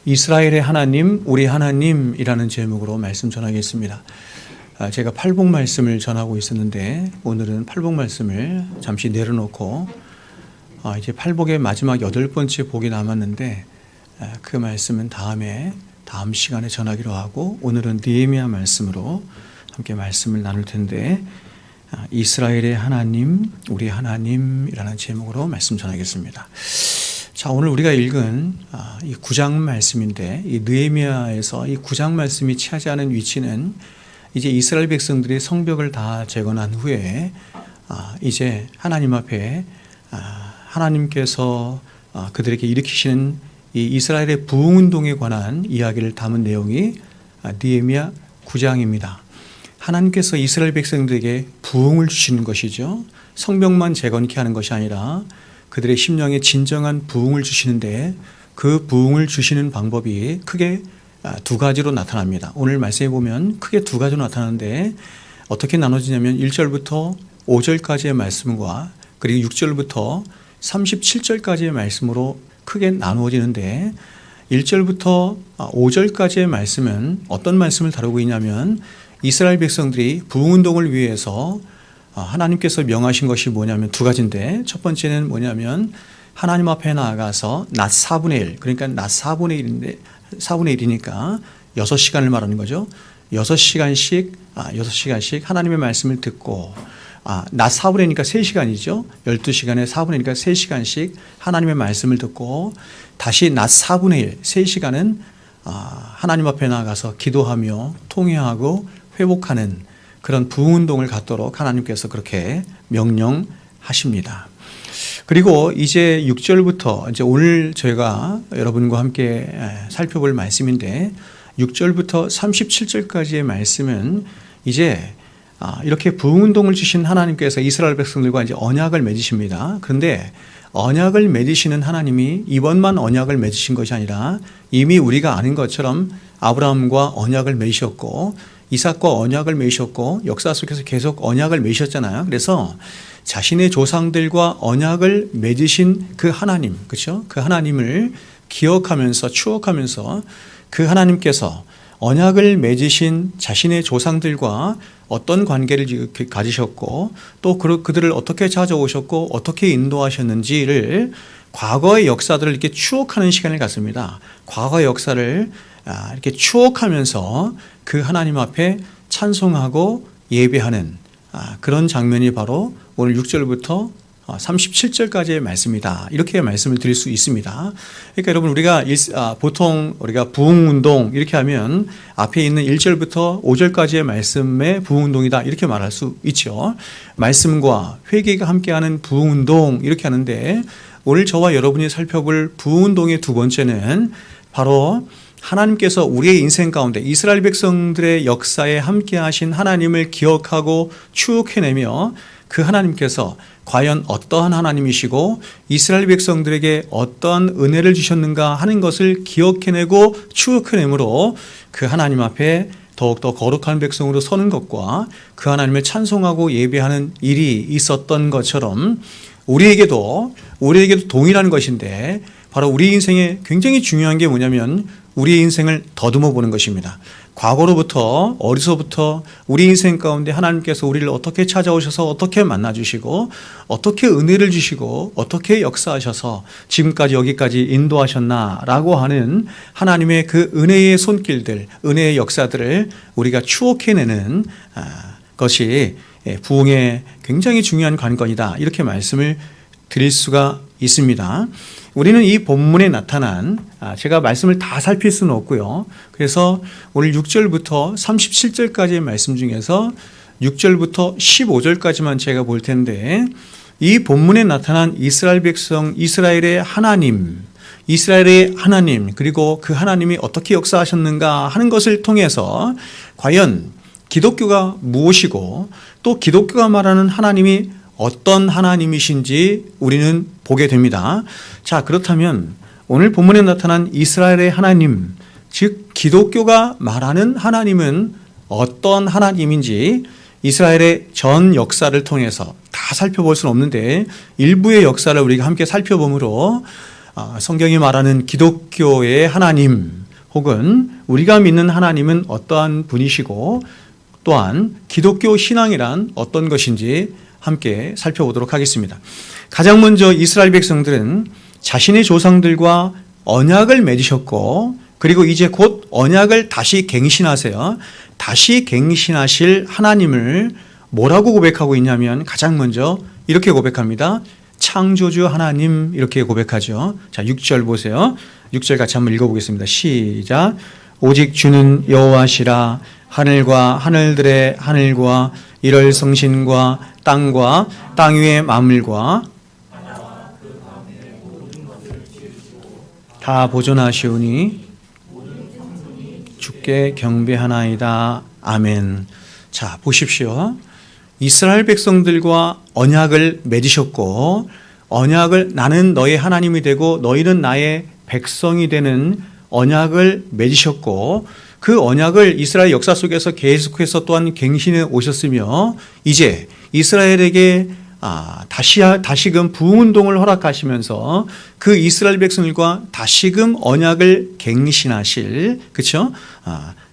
이스라엘의 하나님, 우리 하나님이라는 제목으로 말씀 전하겠습니다. 제가 팔복 말씀을 전하고 있었는데 오늘은 팔복 말씀을 잠시 내려놓고 이제 팔복의 마지막 8번째 복이 남았는데 그 말씀은 다음 시간에 전하기로 하고, 오늘은 느헤미야 말씀으로 함께 말씀을 나눌 텐데, 이스라엘의 하나님, 우리 하나님이라는 제목으로 말씀 전하겠습니다. 자, 오늘 우리가 읽은 이 9장 말씀인데, 이 느헤미야에서 이 9장 말씀이 차지하는 위치는 이제 이스라엘 백성들이 성벽을 다 재건한 후에 이제 하나님 앞에 하나님께서 그들에게 일으키시는 이 이스라엘의 부흥운동에 관한 이야기를 담은 내용이 느헤미야 9장입니다. 하나님께서 이스라엘 백성들에게 부흥을 주시는 것이죠. 성벽만 재건케 하는 것이 아니라 그들의 심령에 진정한 부흥을 주시는데, 그 부흥을 주시는 방법이 크게 두 가지로 나타납니다. 오늘 말씀해 보면 크게 두 가지로 나타나는데, 어떻게 나눠지냐면 1절부터 5절까지의 말씀과 그리고 6절부터 37절까지의 말씀으로 크게 나누어지는데, 1절부터 5절까지의 말씀은 어떤 말씀을 다루고 있냐면, 이스라엘 백성들이 부흥운동을 위해서 하나님께서 명하신 것이 뭐냐면 두 가지인데, 첫 번째는 뭐냐면 하나님 앞에 나아가서 낮 4분의 1, 그러니까 낮 4분의 1이니까 6시간을 말하는 거죠. 6시간씩 하나님의 말씀을 듣고, 낮 4분의 1이니까 3시간이죠. 12시간에 4분의 1이니까 3시간씩 하나님의 말씀을 듣고, 다시 낮 4분의 1, 3시간은 하나님 앞에 나아가서 기도하며 통회하고 회복하는 그런 부흥운동을 갖도록 하나님께서 그렇게 명령하십니다. 그리고 이제 6절부터 이제 오늘 저희가 여러분과 함께 살펴볼 말씀인데, 6절부터 37절까지의 말씀은 이제 이렇게 부흥운동을 주신 하나님께서 이스라엘 백성들과 이제 언약을 맺으십니다. 그런데 언약을 맺으시는 하나님이 이번만 언약을 맺으신 것이 아니라 이미 우리가 아는 것처럼 아브라함과 언약을 맺으셨고, 이삭과 언약을 맺으셨고, 역사 속에서 계속 언약을 맺으셨잖아요. 그래서 자신의 조상들과 언약을 맺으신 그 하나님, 그렇죠? 그 하나님을 기억하면서 추억하면서 그 하나님께서 언약을 맺으신 자신의 조상들과 어떤 관계를 가지셨고, 또 그들을 어떻게 찾아오셨고 어떻게 인도하셨는지를, 과거의 역사들을 이렇게 추억하는 시간을 갖습니다. 과거의 역사를 이렇게 추억하면서 그 하나님 앞에 찬송하고 예배하는 그런 장면이 바로 오늘 6절부터 37절까지의 말씀이다. 이렇게 말씀을 드릴 수 있습니다. 그러니까 여러분, 우리가 보통 우리가 부흥운동 이렇게 하면 앞에 있는 1절부터 5절까지의 말씀의 부흥운동이다 이렇게 말할 수 있죠. 말씀과 회개가 함께하는 부흥운동 이렇게 하는데, 오늘 저와 여러분이 살펴볼 부흥운동의 두 번째는 바로 하나님께서 우리의 인생 가운데 이스라엘 백성들의 역사에 함께하신 하나님을 기억하고 추억해내며, 그 하나님께서 과연 어떠한 하나님이시고 이스라엘 백성들에게 어떠한 은혜를 주셨는가 하는 것을 기억해내고 추억해내므로 그 하나님 앞에 더욱더 거룩한 백성으로 서는 것과 그 하나님을 찬송하고 예배하는 일이 있었던 것처럼 우리에게도 동일한 것인데, 바로 우리 인생에 굉장히 중요한 게 뭐냐면 우리의 인생을 더듬어 보는 것입니다. 과거로부터, 어려서부터 우리 인생 가운데 하나님께서 우리를 어떻게 찾아오셔서 어떻게 만나주시고 어떻게 은혜를 주시고 어떻게 역사하셔서 지금까지 여기까지 인도하셨나라고 하는 하나님의 그 은혜의 손길들, 은혜의 역사들을 우리가 추억해내는 것이 부흥의 굉장히 중요한 관건이다, 이렇게 말씀을 드릴 수가 있습니다. 우리는 이 본문에 나타난, 제가 말씀을 다 살필 수는 없고요. 그래서 오늘 6절부터 37절까지의 말씀 중에서 6절부터 15절까지만 제가 볼 텐데, 이 본문에 나타난 이스라엘 백성, 이스라엘의 하나님, 그리고 그 하나님이 어떻게 역사하셨는가 하는 것을 통해서 과연 기독교가 무엇이고, 또 기독교가 말하는 하나님이 어떤 하나님이신지 우리는 보게 됩니다. 자, 그렇다면 오늘 본문에 나타난 이스라엘의 하나님, 즉 기독교가 말하는 하나님은 어떤 하나님인지 이스라엘의 전 역사를 통해서 다 살펴볼 수는 없는데 일부의 역사를 우리가 함께 살펴보므로 성경이 말하는 기독교의 하나님 혹은 우리가 믿는 하나님은 어떠한 분이시고 또한 기독교 신앙이란 어떤 것인지 함께 살펴보도록 하겠습니다. 가장 먼저 이스라엘 백성들은 자신의 조상들과 언약을 맺으셨고 그리고 이제 곧 언약을 다시 갱신하세요. 다시 갱신하실 하나님을 뭐라고 고백하고 있냐면 가장 먼저 이렇게 고백합니다. 창조주 하나님 이렇게 고백하죠. 자, 6절 보세요. 6절 같이 한번 읽어보겠습니다. 시작. 오직 주는 여호와시라. 하늘과 하늘들의 하늘과 이럴 성신과 땅과 땅 위의 만물과 다 보존하시오니 주께 경배하나이다. 아멘. 자, 보십시오. 이스라엘 백성들과 언약을 맺으셨고 언약을 나는 너의 하나님이 되고 너희는 나의 백성이 되는 언약을 맺으셨고 그 언약을 이스라엘 역사 속에서 계속해서 또한 갱신해 오셨으며 이제 이스라엘에게 다시금 부흥운동을 허락하시면서 그 이스라엘 백성들과 다시금 언약을 갱신하실 그렇죠?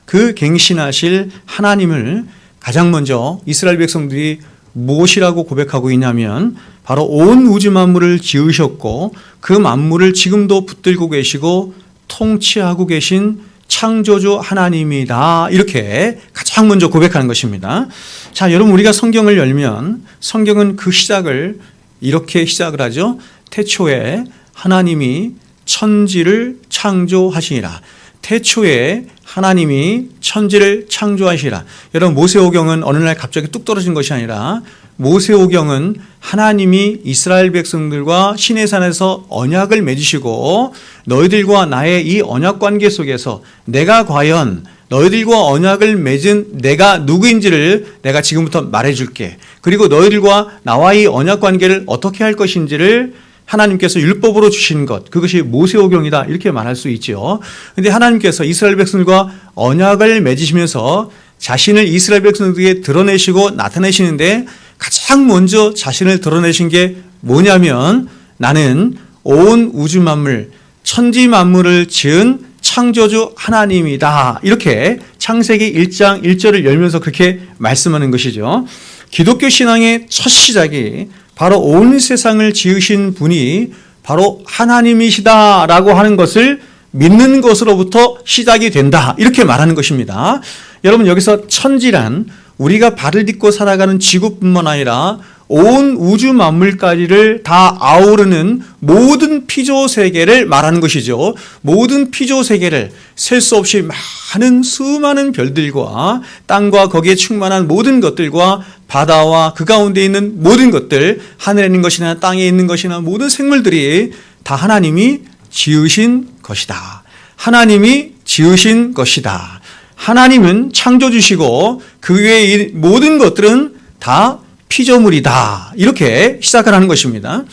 그 갱신하실 하나님을 가장 먼저 이스라엘 백성들이 무엇이라고 고백하고 있냐면 바로 온 우주 만물을 지으셨고 그 만물을 지금도 붙들고 계시고 통치하고 계신 창조주 하나님이다. 이렇게 가장 먼저 고백하는 것입니다. 자, 여러분 우리가 성경을 열면 성경은 그 시작을 이렇게 시작을 하죠. 태초에 하나님이 천지를 창조하시니라. 태초에 하나님이 천지를 창조하시라. 여러분 모세오경은 어느 날 갑자기 뚝 떨어진 것이 아니라 모세오경은 하나님이 이스라엘 백성들과 시내산에서 언약을 맺으시고 너희들과 나의 이 언약 관계 속에서 내가 과연 너희들과 언약을 맺은 내가 누구인지를 내가 지금부터 말해줄게. 그리고 너희들과 나와의 언약 관계를 어떻게 할 것인지를 하나님께서 율법으로 주신 것, 그것이 모세오경이다 이렇게 말할 수 있죠. 그런데 하나님께서 이스라엘 백성들과 언약을 맺으시면서 자신을 이스라엘 백성들에게 드러내시고 나타내시는데 가장 먼저 자신을 드러내신 게 뭐냐면 나는 온 우주 만물, 천지 만물을 지은 창조주 하나님이다. 이렇게 창세기 1장 1절을 열면서 그렇게 말씀하는 것이죠. 기독교 신앙의 첫 시작이 바로 온 세상을 지으신 분이 바로 하나님이시다라고 하는 것을 믿는 것으로부터 시작이 된다. 이렇게 말하는 것입니다. 여러분 여기서 천지란 우리가 발을 딛고 살아가는 지구뿐만 아니라 온 우주 만물까지를 다 아우르는 모든 피조 세계를 말하는 것이죠. 모든 피조 세계를 셀 수 없이 많은 수많은 별들과 땅과 거기에 충만한 모든 것들과 바다와 그 가운데 있는 모든 것들, 하늘에 있는 것이나 땅에 있는 것이나 모든 생물들이 다 하나님이 지으신 것이다. 하나님이 지으신 것이다. 하나님은 창조주시고 그 외의 모든 것들은 다 피조물이다. 이렇게 시작을 하는 것입니다.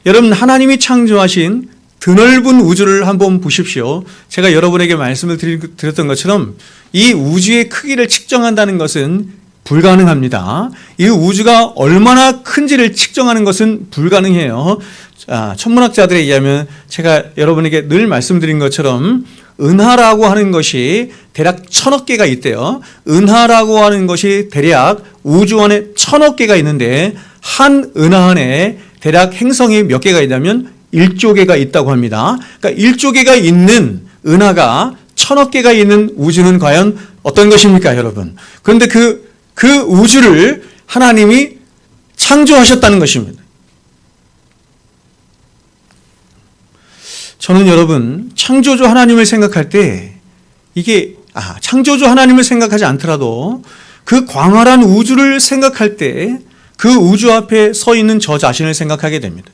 여러분 하나님이 창조하신 드넓은 우주를 한번 보십시오. 제가 여러분에게 말씀을 드렸던 것처럼 이 우주의 크기를 측정한다는 것은 불가능합니다. 이 우주가 얼마나 큰지를 측정하는 것은 불가능해요. 천문학자들에 의하면 제가 여러분에게 늘 말씀드린 것처럼 은하라고 하는 것이 대략 1000억 개가 있대요. 은하라고 하는 것이 대략 우주 안에 1000억 개가 있는데 한 은하 안에 대략 행성이 몇 개가 있냐면 1조 개가 있다고 합니다. 그러니까 1조 개가 있는 은하가 1000억 개가 있는 우주는 과연 어떤 것입니까, 여러분? 그런데 그 우주를 하나님이 창조하셨다는 것입니다. 저는 여러분 창조주 하나님을 생각할 때 이게 창조주 하나님을 생각하지 않더라도 그 광활한 우주를 생각할 때 그 우주 앞에 서 있는 저 자신을 생각하게 됩니다.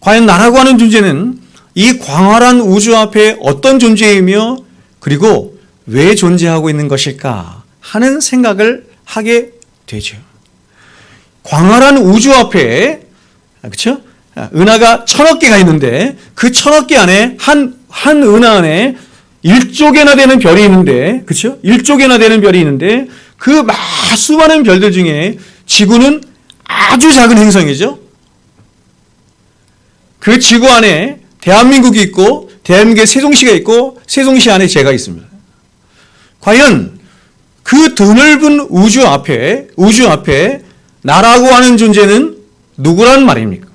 과연 나라고 하는 존재는 이 광활한 우주 앞에 어떤 존재이며 그리고 왜 존재하고 있는 것일까 하는 생각을 하게 되죠. 광활한 우주 앞에 그렇죠? 은하가 1000억 개가 있는데 그 1000억 개 안에 한 은하 안에 1조 개나 되는 별이 있는데 그렇죠? 1조 개나 되는 별이 있는데 그 수많은 별들 중에 지구는 아주 작은 행성이죠. 그 지구 안에 대한민국이 있고 대한민국의 세종시가 있고 세종시 안에 제가 있습니다. 과연 그 드넓은 우주 앞에 나라고 하는 존재는 누구란 말입니까?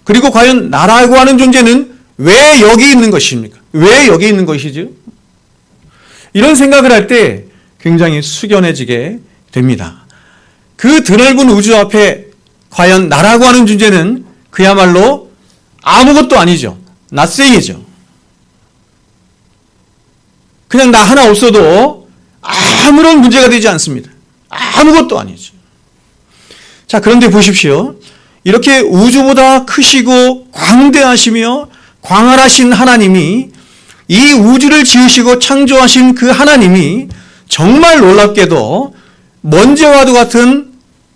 그리고 과연 나라고 하는 존재는 왜 여기 있는 것입니까? 왜 여기 있는 것이죠? 이런 생각을 할 때 굉장히 숙연해지게 됩니다. 그 드넓은 우주 앞에 과연 나라고 하는 존재는 그야말로 아무것도 아니죠. 낯생이죠. 그냥 나 하나 없어도 아무런 문제가 되지 않습니다. 아무것도 아니죠. 자, 그런데 보십시오. 이렇게 우주보다 크시고 광대하시며 광활하신 하나님이, 이 우주를 지으시고 창조하신 그 하나님이 정말 놀랍게도 먼지와도 같은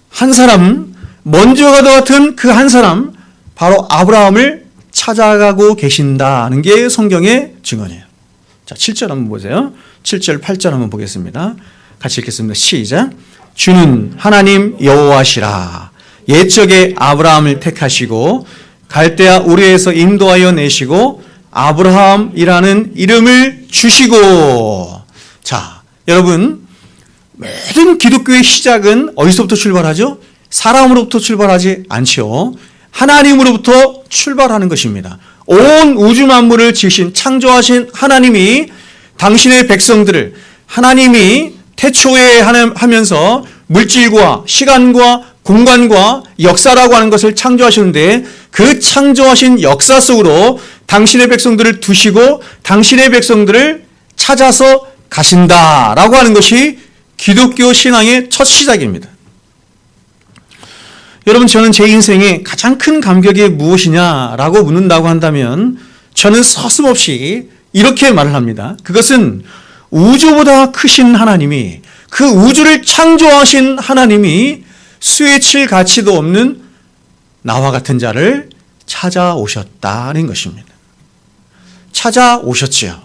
한 사람, 먼지와도 같은 그 한 사람, 바로 아브라함을 찾아가고 계신다는 게 성경의 증언이에요. 자, 7절 한번 보세요. 7절, 8절 한번 보겠습니다. 같이 읽겠습니다. 시작. 주는 하나님 여호와시라. 옛적에 아브라함을 택하시고 갈대아 우르에서 인도하여 내시고 아브라함이라는 이름을 주시고. 자, 여러분, 모든 기독교의 시작은 어디서부터 출발하죠? 사람으로부터 출발하지 않죠. 하나님으로부터 출발하는 것입니다. 온 우주 만물을 지으신 창조하신 하나님이 당신의 백성들을, 하나님이 태초에 하면서 물질과 시간과 공간과 역사라고 하는 것을 창조하시는데, 그 창조하신 역사 속으로 당신의 백성들을 두시고 당신의 백성들을 찾아서 가신다라고 하는 것이 기독교 신앙의 첫 시작입니다. 여러분, 저는 제 인생에 가장 큰 감격이 무엇이냐라고 묻는다고 한다면 저는 서슴없이 이렇게 말을 합니다. 그것은 우주보다 크신 하나님이, 그 우주를 창조하신 하나님이 수에 칠 가치도 없는 나와 같은 자를 찾아오셨다는 것입니다. 찾아오셨지요.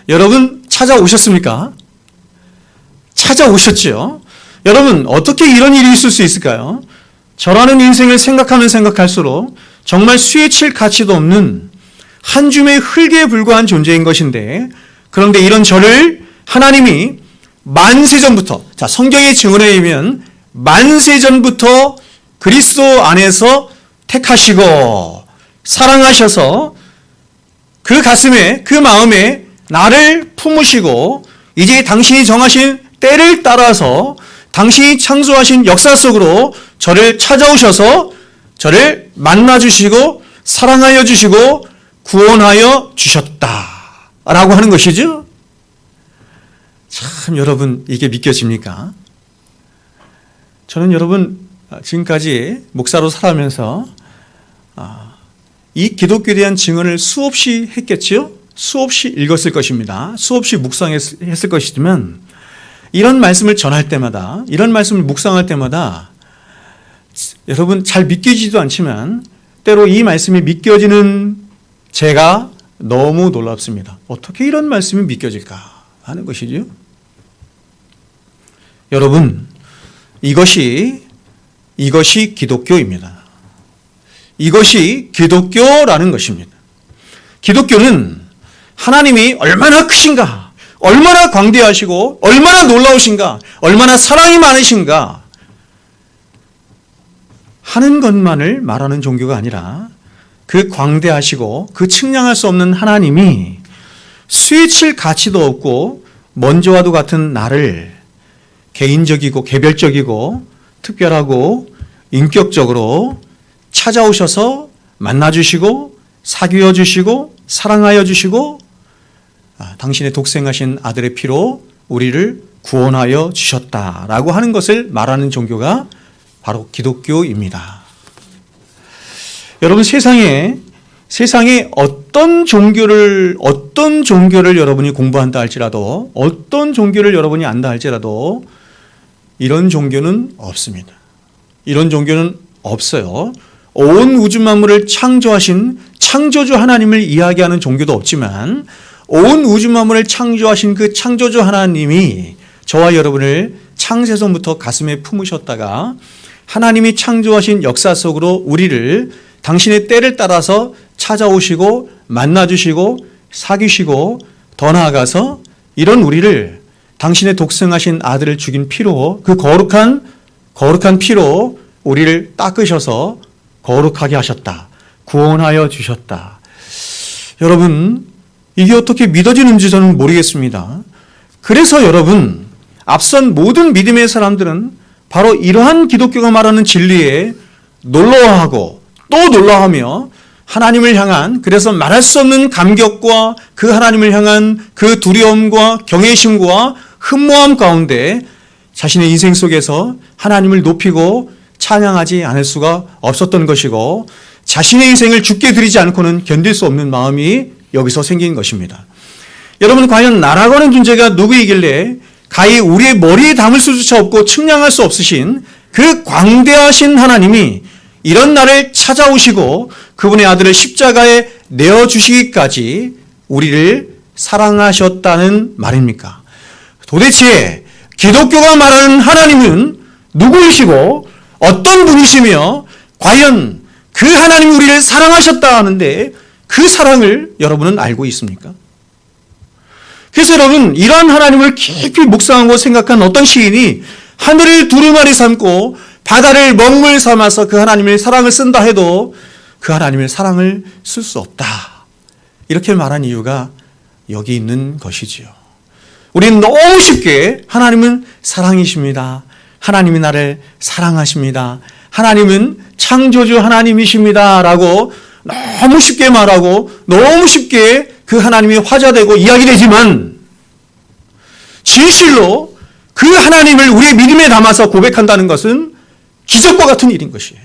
여러분, 찾아오셨습니까? 찾아오셨지요. 여러분, 어떻게 이런 일이 있을 수 있을까요? 저라는 인생을 생각하면 생각할수록 정말 수에 칠 가치도 없는 한 줌의 흙에 불과한 존재인 것인데, 그런데 이런 저를 하나님이 만세전부터, 자, 성경의 증언에 의하면 만세전부터 그리스도 안에서 택하시고 사랑하셔서 그 가슴에, 그 마음에 나를 품으시고, 이제 당신이 정하신 때를 따라서 당신이 창조하신 역사 속으로 저를 찾아오셔서 저를 만나주시고 사랑하여 주시고 구원하여 주셨다라고 하는 것이죠. 참, 여러분, 이게 믿겨집니까? 저는 여러분, 지금까지 목사로 살아가면서 이 기독교에 대한 증언을 수없이 했겠지요? 수없이 읽었을 것입니다. 수없이 묵상했을 것이지만, 이런 말씀을 전할 때마다, 이런 말씀을 묵상할 때마다 여러분, 잘 믿기지도 않지만 때로 이 말씀이 믿겨지는 제가 너무 놀랍습니다. 어떻게 이런 말씀이 믿겨질까 하는 것이죠. 여러분, 이것이 기독교입니다. 이것이 기독교라는 것입니다. 기독교는 하나님이 얼마나 크신가, 얼마나 광대하시고 얼마나 놀라우신가, 얼마나 사랑이 많으신가 하는 것만을 말하는 종교가 아니라, 그 광대하시고 그 측량할 수 없는 하나님이 수에 칠 가치도 없고 먼지와도 같은 나를 개인적이고 개별적이고 특별하고 인격적으로 찾아오셔서 만나주시고 사귀어 주시고 사랑하여 주시고 당신의 독생하신 아들의 피로 우리를 구원하여 주셨다라고 하는 것을 말하는 종교가 바로 기독교입니다. 여러분, 세상에 어떤 종교를 여러분이 공부한다 할지라도, 어떤 종교를 여러분이 안다 할지라도 이런 종교는 없습니다. 이런 종교는 없어요. 온 우주 만물을 창조하신 창조주 하나님을 이야기하는 종교도 없지만, 온 우주 만물을 창조하신 그 창조주 하나님이 저와 여러분을 창세전부터 가슴에 품으셨다가 하나님이 창조하신 역사 속으로 우리를 당신의 때를 따라서 찾아오시고 만나주시고 사귀시고 더 나아가서 이런 우리를 당신의 독생하신 아들을 죽인 피로, 그 거룩한 피로 우리를 닦으셔서 거룩하게 하셨다. 구원하여 주셨다. 여러분, 이게 어떻게 믿어지는지 저는 모르겠습니다. 그래서 여러분, 앞선 모든 믿음의 사람들은 바로 이러한 기독교가 말하는 진리에 놀라워하고 또 놀라워하며 하나님을 향한, 그래서 말할 수 없는 감격과 그 하나님을 향한 그 두려움과 경외심과 흠모함 가운데 자신의 인생 속에서 하나님을 높이고 찬양하지 않을 수가 없었던 것이고, 자신의 인생을 죽게 드리지 않고는 견딜 수 없는 마음이 여기서 생긴 것입니다. 여러분, 과연 나라고 하는 존재가 누구이길래 가히 우리의 머리에 담을 수조차 없고 측량할 수 없으신 그 광대하신 하나님이 이런 날을 찾아오시고 그분의 아들을 십자가에 내어주시기까지 우리를 사랑하셨다는 말입니까? 도대체 기독교가 말하는 하나님은 누구이시고 어떤 분이시며 과연 그 하나님이 우리를 사랑하셨다 하는데 그 사랑을 여러분은 알고 있습니까? 그래서 여러분, 이러한 하나님을 깊이 묵상하고 생각한 어떤 시인이 하늘을 두루마리 삼고 바다를 먹물 삼아서 그 하나님의 사랑을 쓴다 해도 그 하나님의 사랑을 쓸 수 없다, 이렇게 말한 이유가 여기 있는 것이지요. 우리는 너무 쉽게 하나님은 사랑이십니다, 하나님이 나를 사랑하십니다, 하나님은 창조주 하나님이십니다 라고 너무 쉽게 말하고 너무 쉽게 그 하나님이 화자되고 이야기되지만, 진실로 그 하나님을 우리의 믿음에 담아서 고백한다는 것은 기적과 같은 일인 것이에요.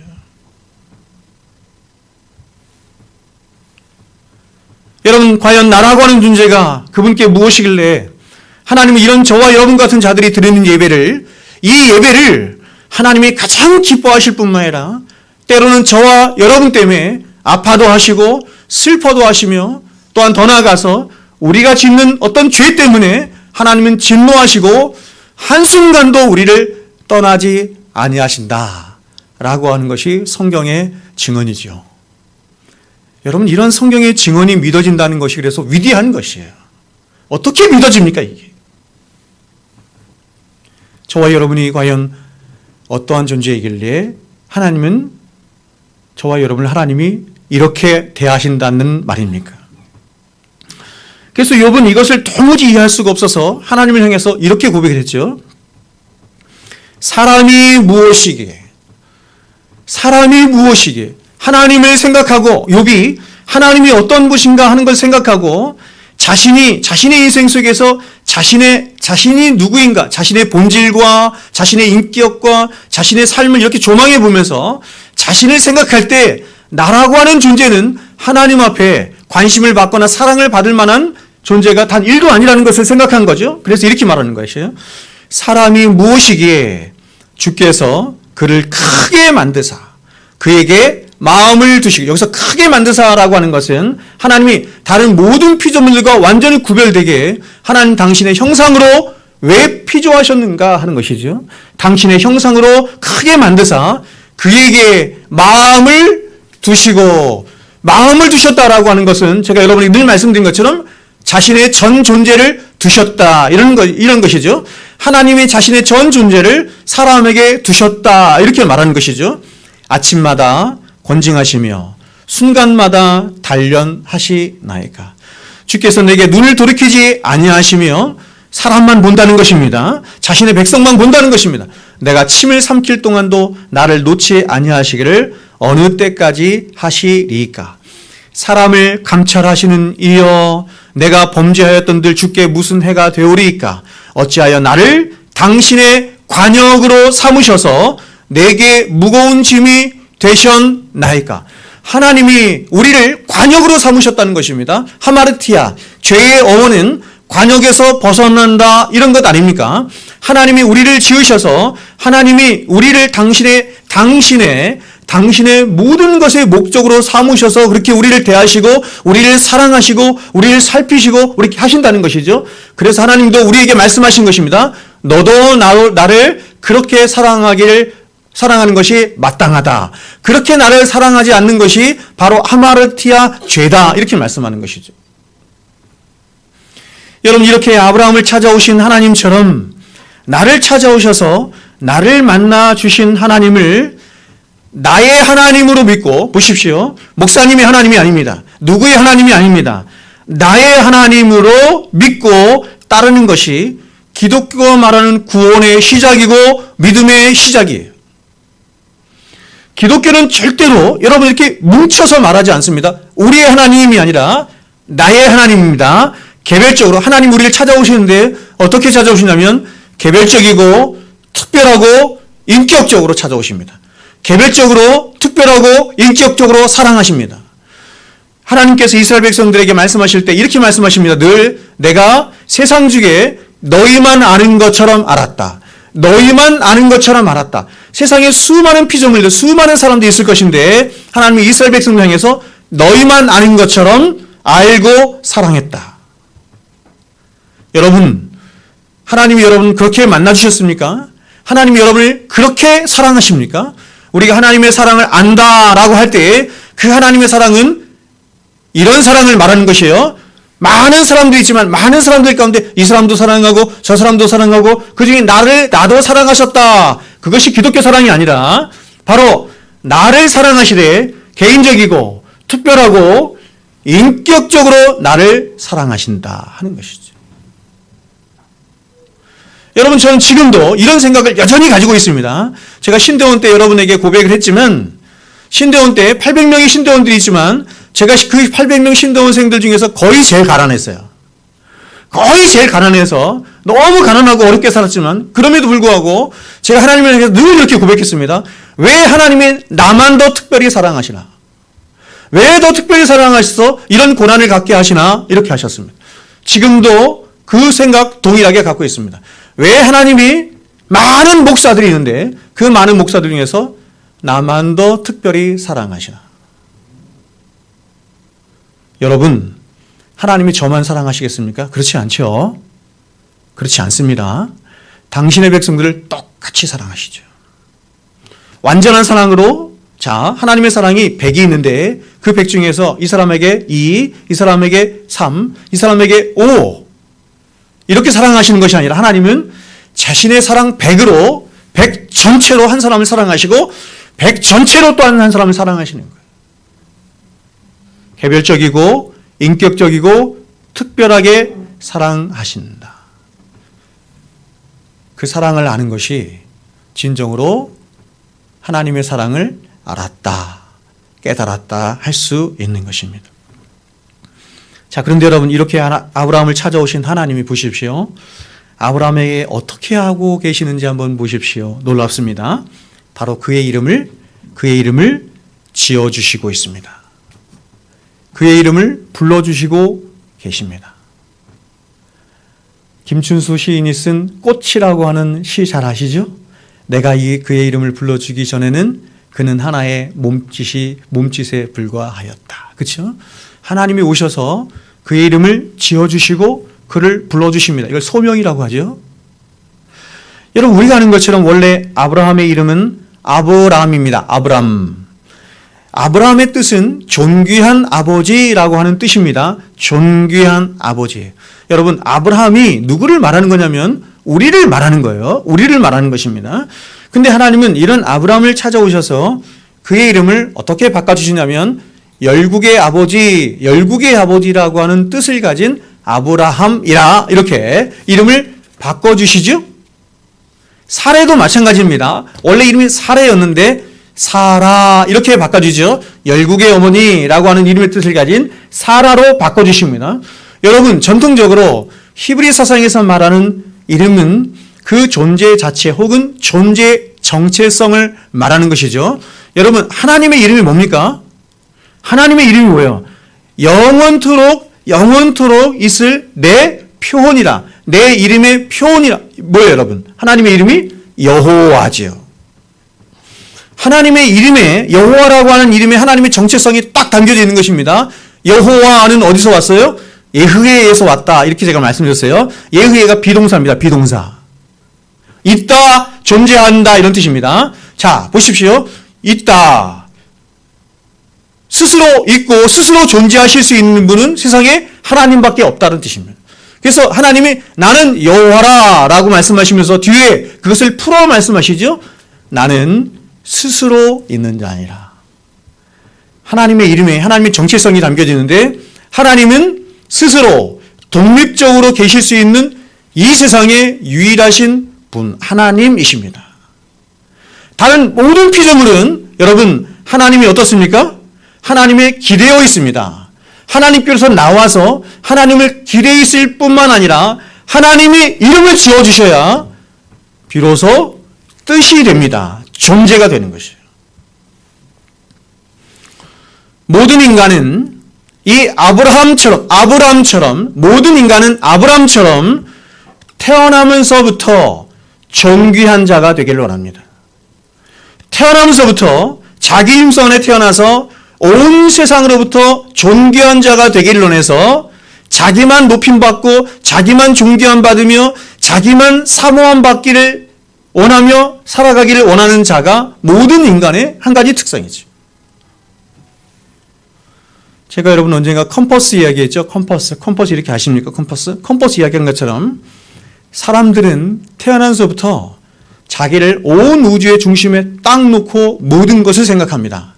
여러분, 과연 나라고 하는 존재가 그분께 무엇이길래 하나님은 이런 저와 여러분 같은 자들이 드리는 예배를, 이 예배를 하나님이 가장 기뻐하실 뿐만 아니라 때로는 저와 여러분 때문에 아파도 하시고 슬퍼도 하시며 또한 더 나아가서 우리가 짓는 어떤 죄 때문에 하나님은 진노하시고 한순간도 우리를 떠나지 아니하신다 라고 하는 것이 성경의 증언이죠. 여러분, 이런 성경의 증언이 믿어진다는 것이 그래서 위대한 것이에요. 어떻게 믿어집니까 이게? 저와 여러분이 과연 어떠한 존재이길래 하나님은 저와 여러분을 하나님이 이렇게 대하신다는 말입니까? 그래서 욥은 이것을 도무지 이해할 수가 없어서 하나님을 향해서 이렇게 고백을 했죠. 사람이 무엇이기에 하나님을 생각하고, 욥이 하나님이 어떤 분인가 하는 걸 생각하고 자신의 인생 속에서 자신이 누구인가, 자신의 본질과 자신의 인격과 자신의 삶을 이렇게 조망해 보면서 자신을 생각할 때 나라고 하는 존재는 하나님 앞에 관심을 받거나 사랑을 받을 만한 존재가 단 1도 아니라는 것을 생각한 거죠. 그래서 이렇게 말하는 것이에요. 사람이 무엇이기에 주께서 그를 크게 만드사 그에게 마음을 두시고, 여기서 크게 만드사라고 하는 것은 하나님이 다른 모든 피조물들과 완전히 구별되게 하나님 당신의 형상으로 왜 피조하셨는가 하는 것이죠. 당신의 형상으로 크게 만드사 그에게 마음을 두시고, 마음을 두셨다라고 하는 것은 제가 여러분이 늘 말씀드린 것처럼 자신의 전 존재를 두셨다, 이런 것이죠. 하나님이 자신의 전 존재를 사람에게 두셨다, 이렇게 말하는 것이죠. 아침마다 권징하시며 순간마다 단련하시나이까. 주께서 내게 눈을 돌이키지 아니하시며 사람만 본다는 것입니다. 자신의 백성만 본다는 것입니다. 내가 침을 삼킬 동안도 나를 놓지 아니하시기를 어느 때까지 하시리까. 사람을 감찰하시는 이여 내가 범죄하였던들 주께 무슨 해가 되오리이까. 어찌하여 나를 당신의 관역으로 삼으셔서 내게 무거운 짐이 되셨나이까. 하나님이 우리를 관역으로 삼으셨다는 것입니다. 하마르티아, 죄의 어원은 관역에서 벗어난다, 이런 것 아닙니까? 하나님이 우리를 지으셔서 하나님이 우리를 당신의 모든 것의 목적으로 삼으셔서 그렇게 우리를 대하시고 우리를 사랑하시고 우리를 살피시고 그렇게 하신다는 것이죠. 그래서 하나님도 우리에게 말씀하신 것입니다. 너도 나를 그렇게 사랑하는 것이 마땅하다. 그렇게 나를 사랑하지 않는 것이 바로 하마르티아 죄다 이렇게 말씀하는 것이죠. 여러분, 이렇게 아브라함을 찾아오신 하나님처럼 나를 찾아오셔서 나를 만나 주신 하나님을 나의 하나님으로 믿고, 보십시오. 목사님의 하나님이 아닙니다. 누구의 하나님이 아닙니다. 나의 하나님으로 믿고 따르는 것이 기독교가 말하는 구원의 시작이고 믿음의 시작이에요. 기독교는 절대로 여러분 이렇게 뭉쳐서 말하지 않습니다. 우리의 하나님이 아니라 나의 하나님입니다. 개별적으로 하나님 우리를 찾아오시는데 어떻게 찾아오시냐면 개별적이고 특별하고 인격적으로 찾아오십니다. 개별적으로 특별하고 인격적으로 사랑하십니다. 하나님께서 이스라엘 백성들에게 말씀하실 때 이렇게 말씀하십니다. 늘 내가 세상 중에 너희만 아는 것처럼 알았다. 너희만 아는 것처럼 알았다. 세상에 수많은 피조물들, 수많은 사람들이 있을 것인데 하나님이 이스라엘 백성을 향해서 너희만 아는 것처럼 알고 사랑했다. 여러분, 하나님이 여러분 그렇게 만나주셨습니까? 하나님이 여러분을 그렇게 사랑하십니까? 우리가 하나님의 사랑을 안다라고 할 때 그 하나님의 사랑은 이런 사랑을 말하는 것이에요. 많은 사람들이 있지만 많은 사람들 가운데 이 사람도 사랑하고 저 사람도 사랑하고 그중에 나도 사랑하셨다. 그것이 기독교 사랑이 아니라 바로 나를 사랑하시되 개인적이고 특별하고 인격적으로 나를 사랑하신다 하는 것이죠. 여러분, 저는 지금도 이런 생각을 여전히 가지고 있습니다. 제가 신대원 때 여러분에게 고백을 했지만 신대원 때 800명의 신대원들이 있지만 제가 그 800명 신대원생들 중에서 거의 제일 가난했어요. 거의 제일 가난해서 너무 가난하고 어렵게 살았지만 그럼에도 불구하고 제가 하나님을 향해서 늘 이렇게 고백했습니다. 왜 하나님이 나만 더 특별히 사랑하시나? 왜 더 특별히 사랑하셔서 이런 고난을 갖게 하시나? 이렇게 하셨습니다. 지금도 그 생각 동일하게 갖고 있습니다. 왜 하나님이 많은 목사들이 있는데 그 많은 목사들 중에서 나만 더 특별히 사랑하시나? 여러분, 하나님이 저만 사랑하시겠습니까? 그렇지 않죠. 그렇지 않습니다. 당신의 백성들을 똑같이 사랑하시죠. 완전한 사랑으로, 자, 하나님의 사랑이 100이 있는데 그 100 중에서 이 사람에게 2, 이 사람에게 3, 이 사람에게 5 이렇게 사랑하시는 것이 아니라 하나님은 자신의 사랑 100으로 100 전체로 한 사람을 사랑하시고 100 전체로 또 한 사람을 사랑하시는 거예요. 개별적이고 인격적이고 특별하게 사랑하신다. 그 사랑을 아는 것이 진정으로 하나님의 사랑을 알았다, 깨달았다 할 수 있는 것입니다. 자, 그런데 여러분, 이렇게 아브라함을 찾아오신 하나님이 보십시오. 아브라함에게 어떻게 하고 계시는지 한번 보십시오. 놀랍습니다. 바로 그의 이름을 지어주시고 있습니다. 그의 이름을 불러주시고 계십니다. 김춘수 시인이 쓴 꽃이라고 하는 시 잘 아시죠? 내가 그의 이름을 불러주기 전에는 그는 하나의 몸짓에 불과하였다. 그렇죠? 하나님이 오셔서 그의 이름을 지어주시고 그를 불러주십니다. 이걸 소명이라고 하죠. 여러분, 우리가 아는 것처럼 원래 아브라함의 이름은 아브람입니다. 아브라함의 뜻은 존귀한 아버지라고 하는 뜻입니다. 존귀한 아버지. 여러분, 아브라함이 누구를 말하는 거냐면 우리를 말하는 거예요. 우리를 말하는 것입니다. 근데 하나님은 이런 아브라함을 찾아오셔서 그의 이름을 어떻게 바꿔주시냐면 열국의 아버지라고 하는 뜻을 가진 아브라함이라 이렇게 이름을 바꿔주시죠. 사레도 마찬가지입니다. 원래 이름이 사레였는데 사라 이렇게 바꿔주죠. 열국의 어머니라고 하는 이름의 뜻을 가진 사라로 바꿔주십니다. 여러분, 전통적으로 히브리 사상에서 말하는 이름은 그 존재 자체 혹은 존재 정체성을 말하는 것이죠. 여러분, 하나님의 이름이 뭡니까? 하나님의 이름이 뭐예요? 영원토록 있을 내 표본이라. 내 이름의 표본이라. 뭐예요, 여러분? 하나님의 이름이 여호와지요. 하나님의 이름에, 여호와라고 하는 이름에 하나님의 정체성이 딱 담겨져 있는 것입니다. 여호와는 어디서 왔어요? 예흐예에서 왔다. 이렇게 제가 말씀드렸어요. 예흐예가 비동사입니다. 비동사. 있다, 존재한다 이런 뜻입니다. 자, 보십시오. 있다. 스스로 있고 스스로 존재하실 수 있는 분은 세상에 하나님밖에 없다는 뜻입니다. 그래서 하나님이 나는 여호와라 라고 말씀하시면서 뒤에 그것을 풀어 말씀하시죠. 나는 스스로 있는 자니라. 하나님의 이름에 하나님의 정체성이 담겨지는데 하나님은 스스로 독립적으로 계실 수 있는 이 세상의 유일하신 분 하나님이십니다. 다른 모든 피조물은 여러분 하나님이 어떻습니까? 하나님에 기대어 있습니다. 하나님께서 나와서 하나님을 기대어 있을 뿐만 아니라 하나님이 이름을 지어주셔야 비로소 뜻이 됩니다. 존재가 되는 것이에요. 모든 인간은 이 아브라함처럼 모든 인간은 아브라함처럼 태어나면서부터 존귀한 자가 되기를 원합니다. 태어나면서부터 자기 힘성 안에 태어나서 온 세상으로부터 존귀한 자가 되기를 원해서 자기만 높임받고 자기만 존귀함 받으며 자기만 사모함 받기를 원하며 살아가기를 원하는 자가 모든 인간의 한 가지 특성이죠. 제가 여러분 언젠가 컴퍼스 이야기했죠. 컴퍼스 이렇게 아십니까? 컴퍼스 이야기한 것처럼 사람들은 태어나서부터 자기를 온 우주의 중심에 딱 놓고 모든 것을 생각합니다.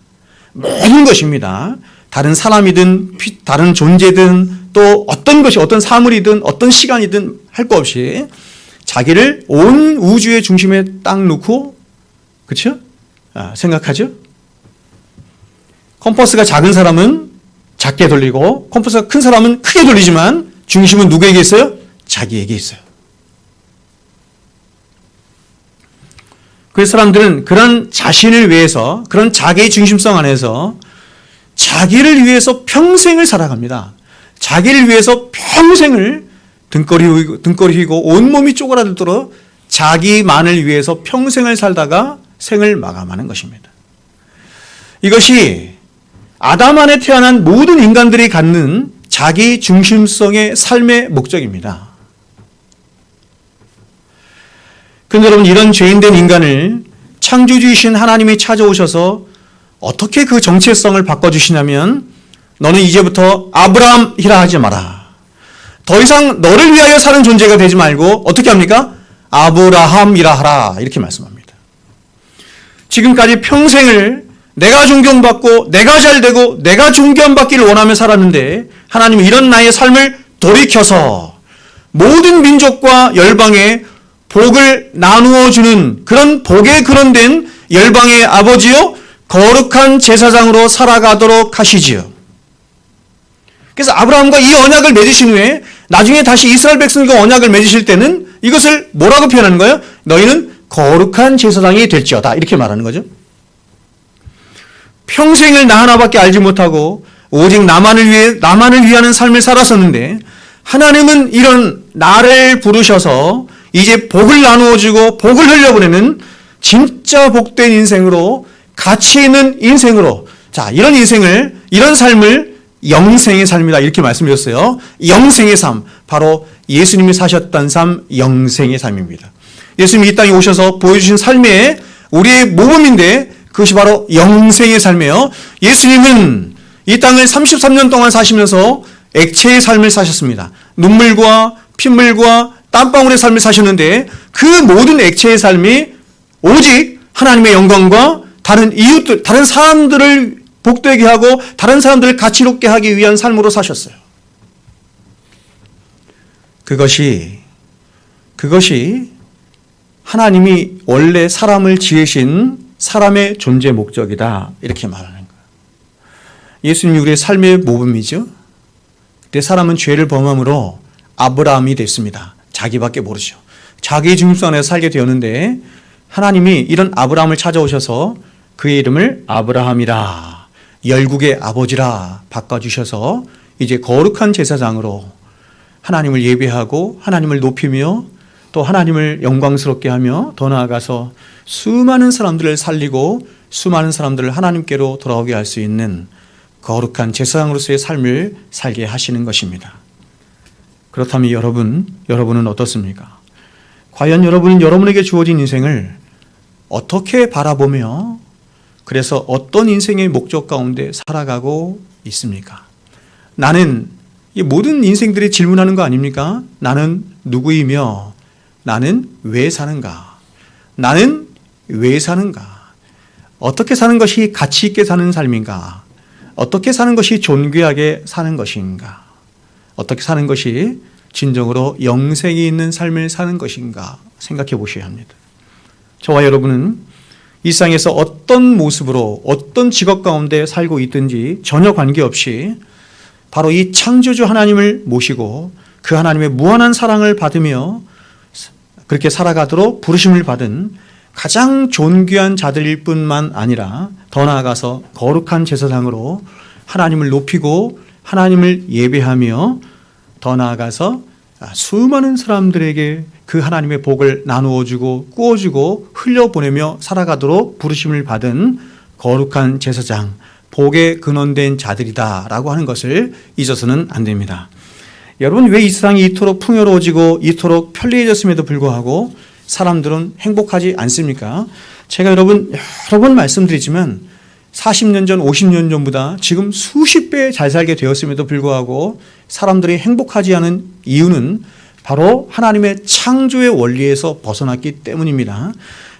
모든 것입니다. 다른 사람이든 다른 존재든 또 어떤 것이 어떤 사물이든 어떤 시간이든 할 거 없이 자기를 온 우주의 중심에 딱 놓고 그렇죠? 생각하죠. 컴퍼스가 작은 사람은 작게 돌리고 컴퍼스가 큰 사람은 크게 돌리지만 중심은 누구에게 있어요? 자기에게 있어요. 그래서 사람들은 그런 자신을 위해서 그런 자기의 중심성 안에서 자기를 위해서 평생을 살아갑니다. 자기를 위해서 평생을 등골이 휘고 온몸이 쪼그라들도록 자기만을 위해서 평생을 살다가 생을 마감하는 것입니다. 이것이 아담 안에 태어난 모든 인간들이 갖는 자기 중심성의 삶의 목적입니다. 그런데 여러분 이런 죄인된 인간을 창조주이신 하나님이 찾아오셔서 어떻게 그 정체성을 바꿔주시냐면 너는 이제부터 아브라함이라 하지 마라. 더 이상 너를 위하여 사는 존재가 되지 말고 어떻게 합니까? 아브라함이라 하라 이렇게 말씀합니다. 지금까지 평생을 내가 존경받고 내가 잘되고 내가 존경받기를 원하며 살았는데 하나님은 이런 나의 삶을 돌이켜서 모든 민족과 열방에 복을 나누어 주는 그런 복에 근원된 열방의 아버지요 거룩한 제사장으로 살아가도록 하시지요. 그래서 아브라함과 이 언약을 맺으신 후에 나중에 다시 이스라엘 백성과 언약을 맺으실 때는 이것을 뭐라고 표현하는 거예요? 너희는 거룩한 제사장이 될지어다 이렇게 말하는 거죠. 평생을 나 하나밖에 알지 못하고 오직 나만을 위하는 삶을 살았었는데 하나님은 이런 나를 부르셔서 이제 복을 나누어주고 복을 흘려보내는 진짜 복된 인생으로 가치 있는 인생으로 자 이런 인생을 이런 삶을 영생의 삶이다 이렇게 말씀드렸어요. 영생의 삶 바로 예수님이 사셨던 삶 영생의 삶입니다. 예수님이 이 땅에 오셔서 보여주신 삶의 우리의 모범인데 그것이 바로 영생의 삶이에요. 예수님은 이 땅을 33년 동안 사시면서 액체의 삶을 사셨습니다. 눈물과 핏물과 땀방울의 삶을 사셨는데 그 모든 액체의 삶이 오직 하나님의 영광과 다른 이웃들, 다른 사람들을 복되게 하고 다른 사람들을 가치롭게 하기 위한 삶으로 사셨어요. 그것이 하나님이 원래 사람을 지으신 사람의 존재 목적이다 이렇게 말하는 거예요. 예수님이 우리의 삶의 모범이죠. 그때 사람은 죄를 범함으로 아브라함이 됐습니다. 자기밖에 모르죠. 자기의 중심성 안에서 살게 되었는데 하나님이 이런 아브라함을 찾아오셔서 그의 이름을 아브라함이라 열국의 아버지라 바꿔주셔서 이제 거룩한 제사장으로 하나님을 예배하고 하나님을 높이며 또 하나님을 영광스럽게 하며 더 나아가서 수많은 사람들을 살리고 수많은 사람들을 하나님께로 돌아오게 할 수 있는 거룩한 제사장으로서의 삶을 살게 하시는 것입니다. 그렇다면 여러분은 어떻습니까? 과연 여러분은 여러분에게 주어진 인생을 어떻게 바라보며 그래서 어떤 인생의 목적 가운데 살아가고 있습니까? 나는, 이 모든 인생들이 질문하는 거 아닙니까? 나는 누구이며 나는 왜 사는가? 나는 왜 사는가? 어떻게 사는 것이 가치 있게 사는 삶인가? 어떻게 사는 것이 존귀하게 사는 것인가? 어떻게 사는 것이 진정으로 영생이 있는 삶을 사는 것인가 생각해 보셔야 합니다. 저와 여러분은 이 세상에서 어떤 모습으로 어떤 직업 가운데 살고 있든지 전혀 관계없이 바로 이 창조주 하나님을 모시고 그 하나님의 무한한 사랑을 받으며 그렇게 살아가도록 부르심을 받은 가장 존귀한 자들일 뿐만 아니라 더 나아가서 거룩한 제사장으로 하나님을 높이고 하나님을 예배하며 더 나아가서 수많은 사람들에게 그 하나님의 복을 나누어주고 꾸어주고 흘려보내며 살아가도록 부르심을 받은 거룩한 제사장, 복의 근원된 자들이다라고 하는 것을 잊어서는 안 됩니다. 여러분, 왜 이 세상이 이토록 풍요로워지고 이토록 편리해졌음에도 불구하고 사람들은 행복하지 않습니까? 제가 여러 번 말씀드리지만 40년 전, 50년 전보다 지금 수십 배 잘 살게 되었음에도 불구하고 사람들이 행복하지 않은 이유는 바로 하나님의 창조의 원리에서 벗어났기 때문입니다.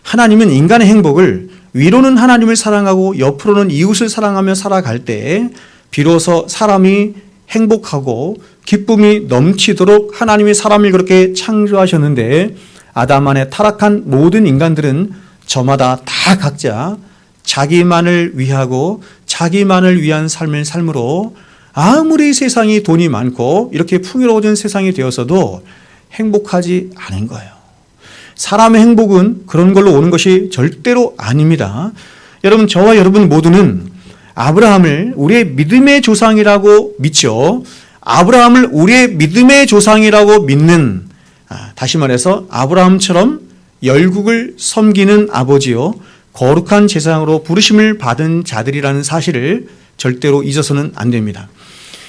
하나님은 인간의 행복을 위로는 하나님을 사랑하고 옆으로는 이웃을 사랑하며 살아갈 때 비로소 사람이 행복하고 기쁨이 넘치도록 하나님이 사람을 그렇게 창조하셨는데 아담 안에 타락한 모든 인간들은 저마다 다 각자 자기만을 위하고 자기만을 위한 삶을 삶으로 아무리 세상이 돈이 많고 이렇게 풍요로워진 세상이 되어서도 행복하지 않은 거예요. 사람의 행복은 그런 걸로 오는 것이 절대로 아닙니다. 여러분, 저와 여러분 모두는 아브라함을 우리의 믿음의 조상이라고 믿죠. 아브라함을 우리의 믿음의 조상이라고 믿는, 다시 말해서 아브라함처럼 열국을 섬기는 아버지요 거룩한 제사장으로 부르심을 받은 자들이라는 사실을 절대로 잊어서는 안 됩니다.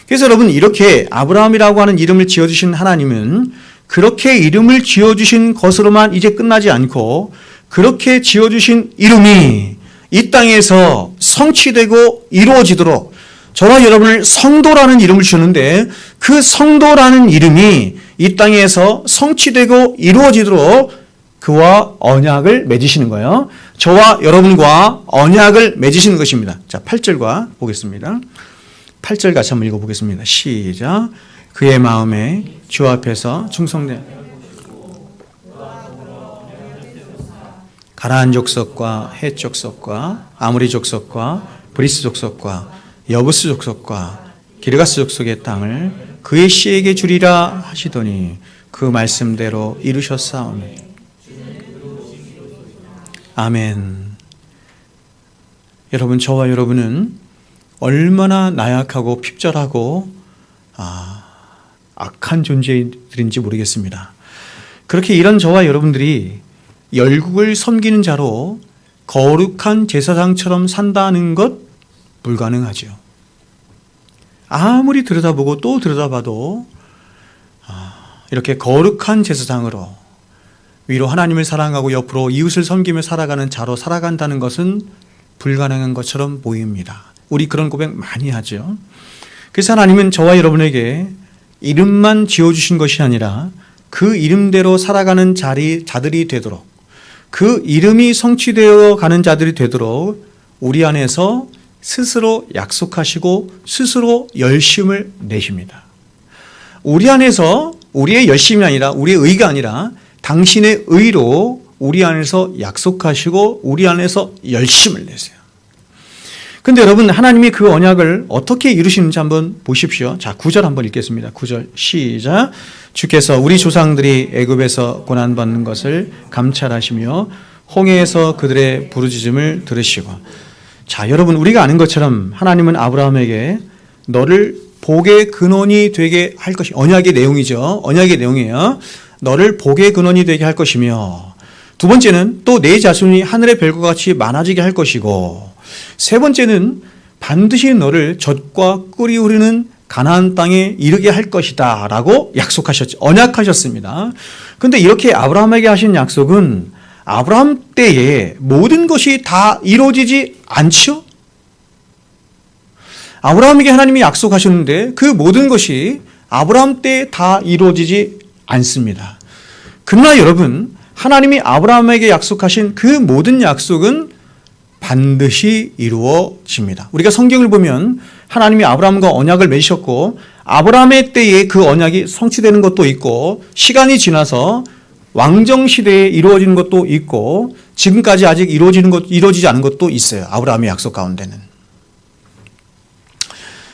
그래서 여러분, 이렇게 아브라함이라고 하는 이름을 지어주신 하나님은 그렇게 이름을 지어주신 것으로만 이제 끝나지 않고 그렇게 지어주신 이름이 이 땅에서 성취되고 이루어지도록 저와 여러분을 성도라는 이름을 주셨는데 그 성도라는 이름이 이 땅에서 성취되고 이루어지도록 그와 언약을 맺으시는 거예요. 저와 여러분과 언약을 맺으시는 것입니다. 자, 8절과 보겠습니다. 8절 같이 한번 읽어보겠습니다. 시작. 그의 마음에 주 앞에서 충성된 가나안 족속과 헷 족속과 아모리 족속과 브리스 족속과 여부스 족속과 기르가스 족속의 땅을 그의 씨에게 주리라 하시더니 그 말씀대로 이루셨사오니. 아멘. 여러분, 저와 여러분은 얼마나 나약하고 핍절하고 악한 존재들인지 모르겠습니다. 그렇게 이런 저와 여러분들이 열국을 섬기는 자로 거룩한 제사장처럼 산다는 것 불가능하죠. 아무리 들여다보고 또 들여다봐도 이렇게 거룩한 제사장으로 위로 하나님을 사랑하고 옆으로 이웃을 섬기며 살아가는 자로 살아간다는 것은 불가능한 것처럼 보입니다. 우리 그런 고백 많이 하죠. 그래서 하나님은 저와 여러분에게 이름만 지어주신 것이 아니라 그 이름대로 살아가는 자들이 되도록, 그 이름이 성취되어 가는 자들이 되도록 우리 안에서 스스로 약속하시고 스스로 열심을 내십니다. 우리 안에서 우리의 열심이 아니라 우리의 의가 아니라 당신의 의로 우리 안에서 약속하시고 우리 안에서 열심을 내세요. 근데 여러분, 하나님이 그 언약을 어떻게 이루시는지 한번 보십시오. 자, 9절 한번 읽겠습니다. 9절 시작. 주께서 우리 조상들이 애굽에서 고난받는 것을 감찰하시며 홍해에서 그들의 부르짖음을 들으시고. 자, 여러분, 우리가 아는 것처럼 하나님은 아브라함에게 너를 복의 근원이 되게 할 것이, 언약의 내용이죠. 언약의 내용이에요. 너를 복의 근원이 되게 할 것이며, 두 번째는 또 내 자손이 하늘의 별과 같이 많아지게 할 것이고, 세 번째는 반드시 너를 젖과 꿀이 흐르는 가나안 땅에 이르게 할 것이다 라고 약속하셨죠. 언약하셨습니다. 그런데 이렇게 아브라함에게 하신 약속은 아브라함 때에 모든 것이 다 이루어지지 않죠? 아브라함에게 하나님이 약속하셨는데 그 모든 것이 아브라함 때에 다 이루어지지 않습니다. 그러나 여러분, 하나님이 아브라함에게 약속하신 그 모든 약속은 반드시 이루어집니다. 우리가 성경을 보면 하나님이 아브라함과 언약을 맺으셨고 아브라함의 때에 그 언약이 성취되는 것도 있고 시간이 지나서 왕정시대에 이루어지는 것도 있고 지금까지 아직 이루어지지 않은 것도 있어요. 아브라함의 약속 가운데는.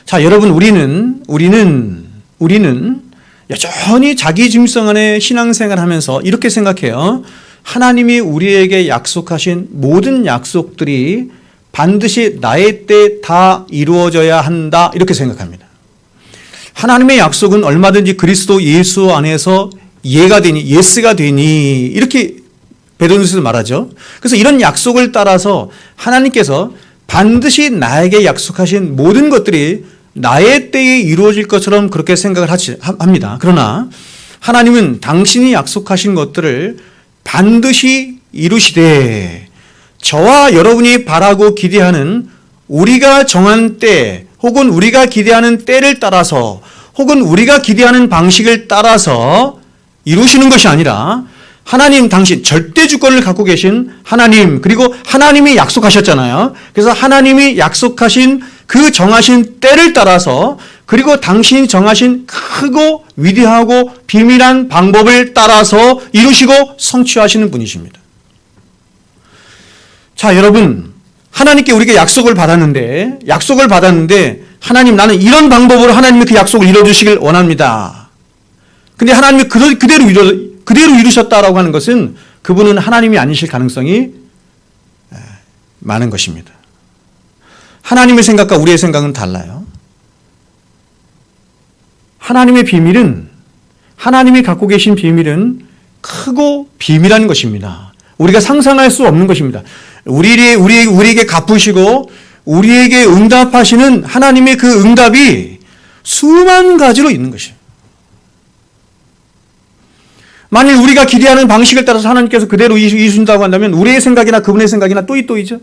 자, 여러분, 우리는 여전히 자기 중심 안에 신앙생활을 하면서 이렇게 생각해요. 하나님이 우리에게 약속하신 모든 약속들이 반드시 나의 때 다 이루어져야 한다, 이렇게 생각합니다. 하나님의 약속은 얼마든지 그리스도 예수 안에서 예스가 되니 이렇게 베드로전서에서 말하죠. 그래서 이런 약속을 따라서 하나님께서 반드시 나에게 약속하신 모든 것들이 나의 때에 이루어질 것처럼 그렇게 생각을 합니다. 그러나 하나님은 당신이 약속하신 것들을 반드시 이루시되 저와 여러분이 바라고 기대하는 우리가 정한 때 혹은 우리가 기대하는 때를 따라서 혹은 우리가 기대하는 방식을 따라서 이루시는 것이 아니라 하나님 당신 절대 주권을 갖고 계신 하나님, 그리고 하나님이 약속하셨잖아요. 그래서 하나님이 약속하신 그 정하신 때를 따라서 그리고 당신이 정하신 크고 위대하고 비밀한 방법을 따라서 이루시고 성취하시는 분이십니다. 자, 여러분, 하나님께 우리가 약속을 받았는데 하나님, 나는 이런 방법으로 하나님이 그 약속을 이루어주시길 원합니다. 근데 하나님이 그대로 이루셨다라고 하는 것은 그분은 하나님이 아니실 가능성이 많은 것입니다. 하나님의 생각과 우리의 생각은 달라요. 하나님의 비밀은, 하나님이 갖고 계신 비밀은 크고 비밀한 것입니다. 우리가 상상할 수 없는 것입니다. 우리에게 갚으시고 우리에게 응답하시는 하나님의 그 응답이 수만 가지로 있는 것이에요. 만일 우리가 기대하는 방식을 따라서 하나님께서 그대로 이루신다고 한다면 우리의 생각이나 그분의 생각이나 또이또이죠.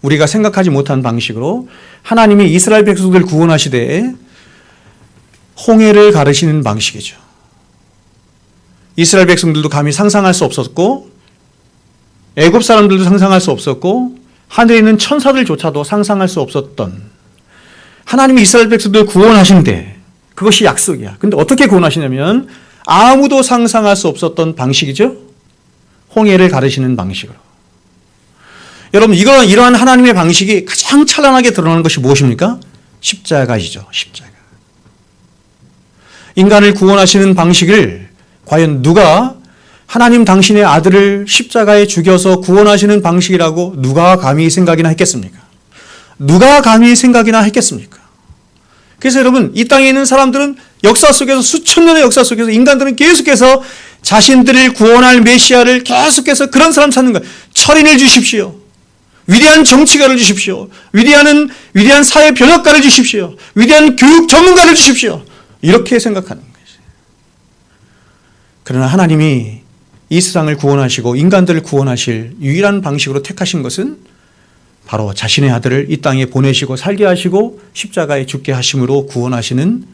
우리가 생각하지 못한 방식으로 하나님이 이스라엘 백성들을 구원하시되 홍해를 가르시는 방식이죠. 이스라엘 백성들도 감히 상상할 수 없었고 애굽 사람들도 상상할 수 없었고 하늘에 있는 천사들조차도 상상할 수 없었던 하나님이 이스라엘 백성들을 구원하시는데 그것이 약속이야. 근데 어떻게 구원하시냐면 아무도 상상할 수 없었던 방식이죠. 홍해를 가르시는 방식으로. 여러분, 이러한 하나님의 방식이 가장 찬란하게 드러나는 것이 무엇입니까? 십자가이죠. 십자가. 인간을 구원하시는 방식을 과연 누가 하나님 당신의 아들을 십자가에 죽여서 구원하시는 방식이라고 누가 감히 생각이나 했겠습니까? 누가 감히 생각이나 했겠습니까? 그래서 여러분, 이 땅에 있는 사람들은 역사 속에서, 수천 년의 역사 속에서 인간들은 계속해서 자신들을 구원할 메시아를 계속해서 그런 사람 찾는 거예요. 철인을 주십시오. 위대한 정치가를 주십시오. 위대한 사회 변혁가를 주십시오. 위대한 교육 전문가를 주십시오. 이렇게 생각하는 거예요. 그러나 하나님이 이 세상을 구원하시고 인간들을 구원하실 유일한 방식으로 택하신 것은 바로 자신의 아들을 이 땅에 보내시고 살게 하시고 십자가에 죽게 하심으로 구원하시는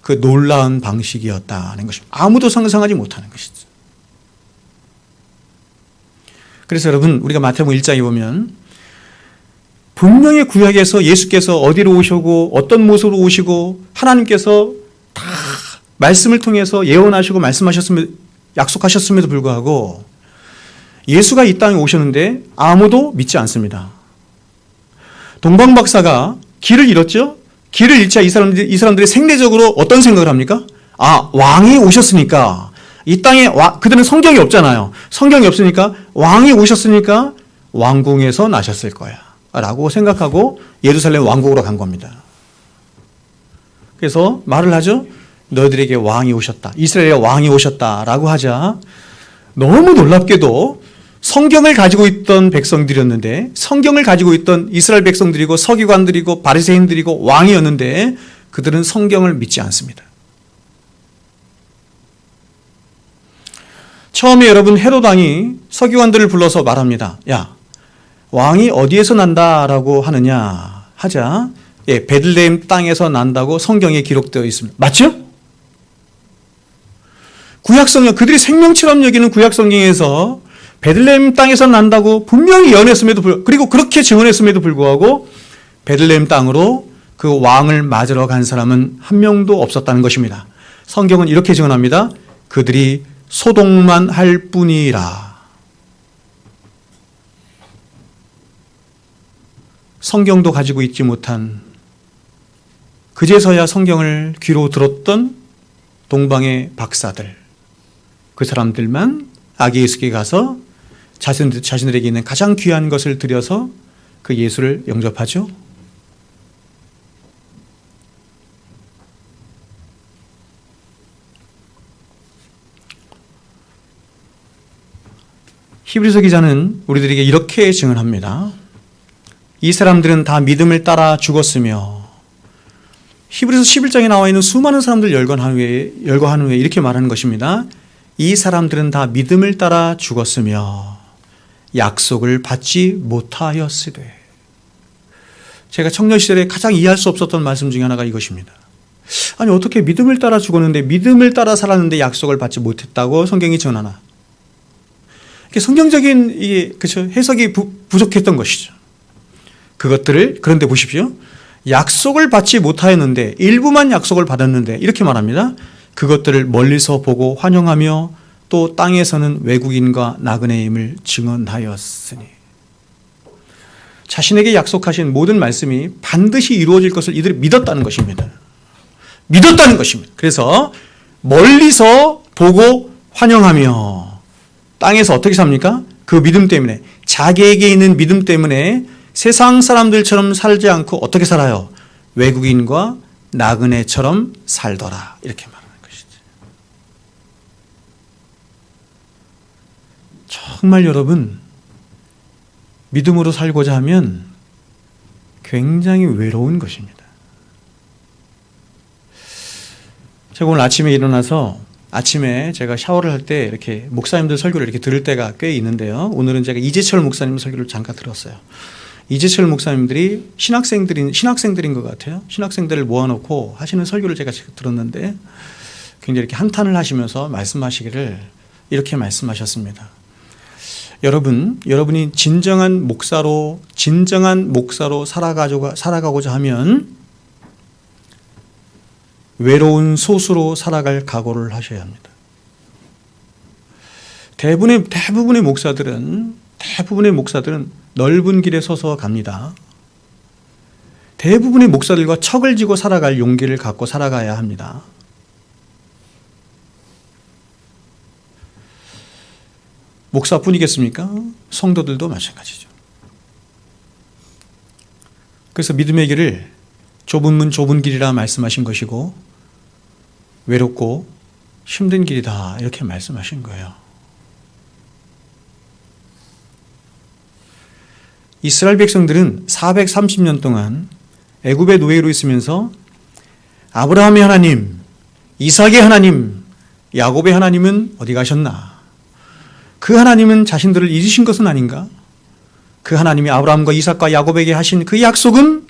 그 놀라운 방식이었다는 것입니다. 아무도 상상하지 못하는 것이죠. 그래서 여러분, 우리가 마태복음 1장에 보면 분명히 구약에서 예수께서 어디로 오시고 어떤 모습으로 오시고 하나님께서 다 말씀을 통해서 예언하시고 약속하셨음에도 불구하고 예수가 이 땅에 오셨는데 아무도 믿지 않습니다. 동방박사가 길을 잃었죠? 길을 잃자 이 사람들이 생리적으로 어떤 생각을 합니까? 아, 왕이 오셨으니까 이 땅에 그들은 성경이 없잖아요. 성경이 없으니까 왕이 오셨으니까 왕궁에서 나셨을 거야 라고 생각하고 예루살렘 왕국으로 간 겁니다. 그래서 말을 하죠. 너희들에게 왕이 오셨다. 이스라엘에 왕이 오셨다라고 하자 너무 놀랍게도 성경을 가지고 있던 백성들이었는데, 성경을 가지고 있던 이스라엘 백성들이고 서기관들이고 바리새인들이고 왕이었는데 그들은 성경을 믿지 않습니다. 처음에 여러분 헤롯 왕이 서기관들을 불러서 말합니다. 야, 왕이 어디에서 난다라고 하느냐 하자, 예, 베들레헴 땅에서 난다고 성경에 기록되어 있습니다. 맞죠? 구약성경, 그들이 생명처럼 여기는 구약성경에서 베들레헴 땅에서 난다고 분명히 예언했음에도 불구하고, 그리고 그렇게 증언했음에도 불구하고 베들레헴 땅으로 그 왕을 맞으러 간 사람은 한 명도 없었다는 것입니다. 성경은 이렇게 증언합니다. 그들이 소동만 할 뿐이라. 성경도 가지고 있지 못한, 그제서야 성경을 귀로 들었던 동방의 박사들, 그 사람들만 아기 예수께 가서 자신들에게 있는 가장 귀한 것을 드려서 그 예수를 영접하죠. 히브리서 기자는 우리들에게 이렇게 증언합니다. 이 사람들은 다 믿음을 따라 죽었으며, 히브리서 11장에 나와 있는 수많은 사람들 열거한 후에 이렇게 말하는 것입니다. 이 사람들은 다 믿음을 따라 죽었으며 약속을 받지 못하였으되. 제가 청년 시절에 가장 이해할 수 없었던 말씀 중에 하나가 이것입니다. 아니, 어떻게 믿음을 따라 죽었는데, 믿음을 따라 살았는데 약속을 받지 못했다고 성경이 전하나? 성경적인 해석이 부족했던 것이죠. 그것들을, 그런데 보십시오. 약속을 받지 못하였는데, 일부만 약속을 받았는데, 이렇게 말합니다. 그것들을 멀리서 보고 환영하며 또 땅에서는 외국인과 나그네임을 증언하였으니. 자신에게 약속하신 모든 말씀이 반드시 이루어질 것을 이들이 믿었다는 것입니다. 믿었다는 것입니다. 그래서 멀리서 보고 환영하며, 땅에서 어떻게 삽니까? 그 믿음 때문에, 자기에게 있는 믿음 때문에 세상 사람들처럼 살지 않고 어떻게 살아요? 외국인과 나그네처럼 살더라. 이렇게 말하는 것이죠. 정말 여러분, 믿음으로 살고자 하면 굉장히 외로운 것입니다. 제가 오늘 아침에 일어나서, 아침에 제가 샤워를 할 때 이렇게 목사님들 설교를 이렇게 들을 때가 꽤 있는데요. 오늘은 제가 이재철 목사님 설교를 잠깐 들었어요. 이재철 목사님들이 신학생들인 것 같아요. 신학생들을 모아놓고 하시는 설교를 제가 들었는데 굉장히 이렇게 한탄을 하시면서 말씀하시기를 이렇게 말씀하셨습니다. 여러분이 진정한 목사로 살아가고자 하면 외로운 소수로 살아갈 각오를 하셔야 합니다. 대부분의 목사들은 넓은 길에 서서 갑니다. 대부분의 목사들과 척을 지고 살아갈 용기를 갖고 살아가야 합니다. 목사뿐이겠습니까? 성도들도 마찬가지죠. 그래서 믿음의 길을 좁은 문 좁은 길이라 말씀하신 것이고, 외롭고 힘든 길이다 이렇게 말씀하신 거예요. 이스라엘 백성들은 430년 동안 애굽의 노예로 있으면서 아브라함의 하나님, 이삭의 하나님, 야곱의 하나님은 어디 가셨나? 그 하나님은 자신들을 잊으신 것은 아닌가? 그 하나님이 아브라함과 이삭과 야곱에게 하신 그 약속은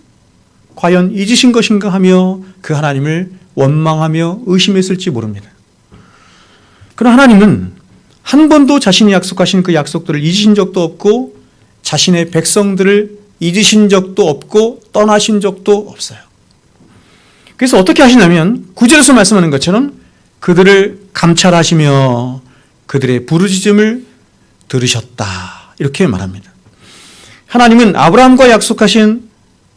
과연 잊으신 것인가 하며 그 하나님을 원망하며 의심했을지 모릅니다. 그러나 하나님은 한 번도 자신이 약속하신 그 약속들을 잊으신 적도 없고 자신의 백성들을 잊으신 적도 없고 떠나신 적도 없어요. 그래서 어떻게 하시냐면 9절에서 말씀하는 것처럼 그들을 감찰하시며 그들의 부르짖음을 들으셨다 이렇게 말합니다. 하나님은 아브라함과 약속하신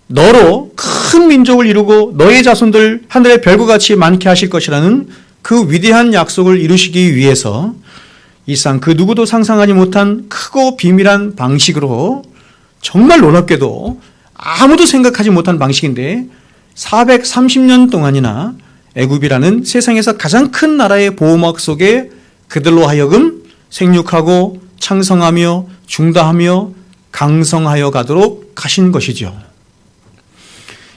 너로 큰 민족을 이루고 너의 자손들 하늘의 별과 같이 많게 하실 것이라는 그 위대한 약속을 이루시기 위해서 일상 그 누구도 상상하지 못한 크고 비밀한 방식으로 정말 놀랍게도 아무도 생각하지 못한 방식인데 430년 동안이나 애굽이라는 세상에서 가장 큰 나라의 보호막 속에 그들로 하여금 생육하고 창성하며 중다하며 강성하여 가도록 하신 것이죠.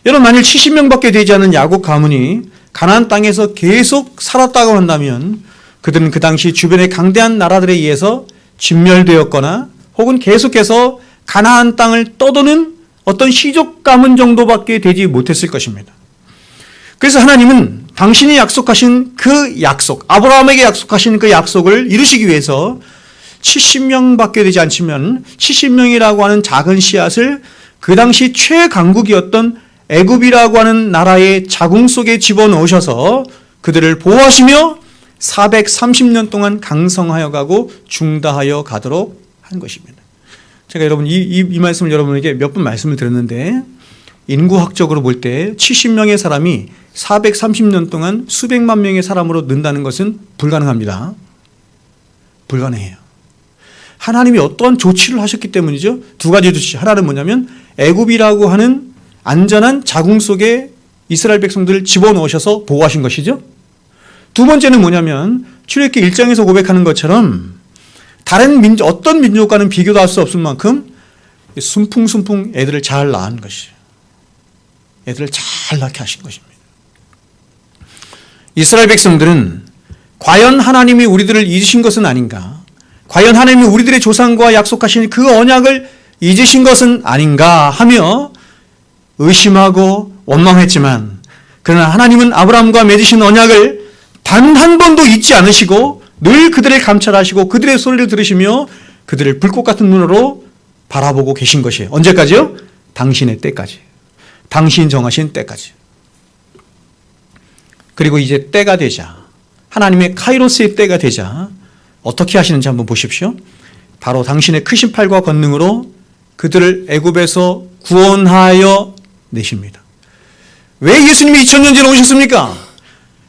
여러분, 만일 70명밖에 되지 않은 야곱 가문이 가나안 땅에서 계속 살았다고 한다면 그들은 그 당시 주변의 강대한 나라들에 의해서 진멸되었거나 혹은 계속해서 가나안 땅을 떠도는 어떤 시족 가문 정도밖에 되지 못했을 것입니다. 그래서 하나님은 당신이 약속하신 그 약속, 아브라함에게 약속하신 그 약속을 이루시기 위해서 70명밖에 되지 않지만 70명이라고 하는 작은 씨앗을 그 당시 최강국이었던 애굽이라고 하는 나라의 자궁 속에 집어넣으셔서 그들을 보호하시며 430년 동안 강성하여 가고 중다하여 가도록 한 것입니다. 제가 여러분 이 말씀을 여러분에게 몇 번 말씀을 드렸는데 인구학적으로 볼 때 70명의 사람이 430년 동안 수백만 명의 사람으로 는다는 것은 불가능합니다. 불가능해요. 하나님이 어떠한 조치를 하셨기 때문이죠. 두 가지 조치. 하나는 뭐냐면 애굽이라고 하는 안전한 자궁 속에 이스라엘 백성들을 집어넣으셔서 보호하신 것이죠. 두 번째는 뭐냐면 출애굽기 1장에서 고백하는 것처럼 다른 어떤 민족과는 비교도 할 수 없을 만큼 순풍순풍 애들을 잘 낳은 것이에요. 애들을 잘 낳게 하신 것입니다. 이스라엘 백성들은 과연 하나님이 우리들을 잊으신 것은 아닌가? 과연 하나님이 우리들의 조상과 약속하신 그 언약을 잊으신 것은 아닌가 하며 의심하고 원망했지만 그러나 하나님은 아브라함과 맺으신 언약을 단 한 번도 잊지 않으시고 늘 그들을 감찰하시고 그들의 소리를 들으시며 그들을 불꽃 같은 눈으로 바라보고 계신 것이에요. 언제까지요? 당신의 때까지. 당신 정하신 때까지. 그리고 이제 때가 되자 하나님의 카이로스의 때가 되자 어떻게 하시는지 한번 보십시오. 바로 당신의 크신 팔과 권능으로 그들을 애굽에서 구원하여 내십니다. 왜 예수님이 2000년 전에 오셨습니까?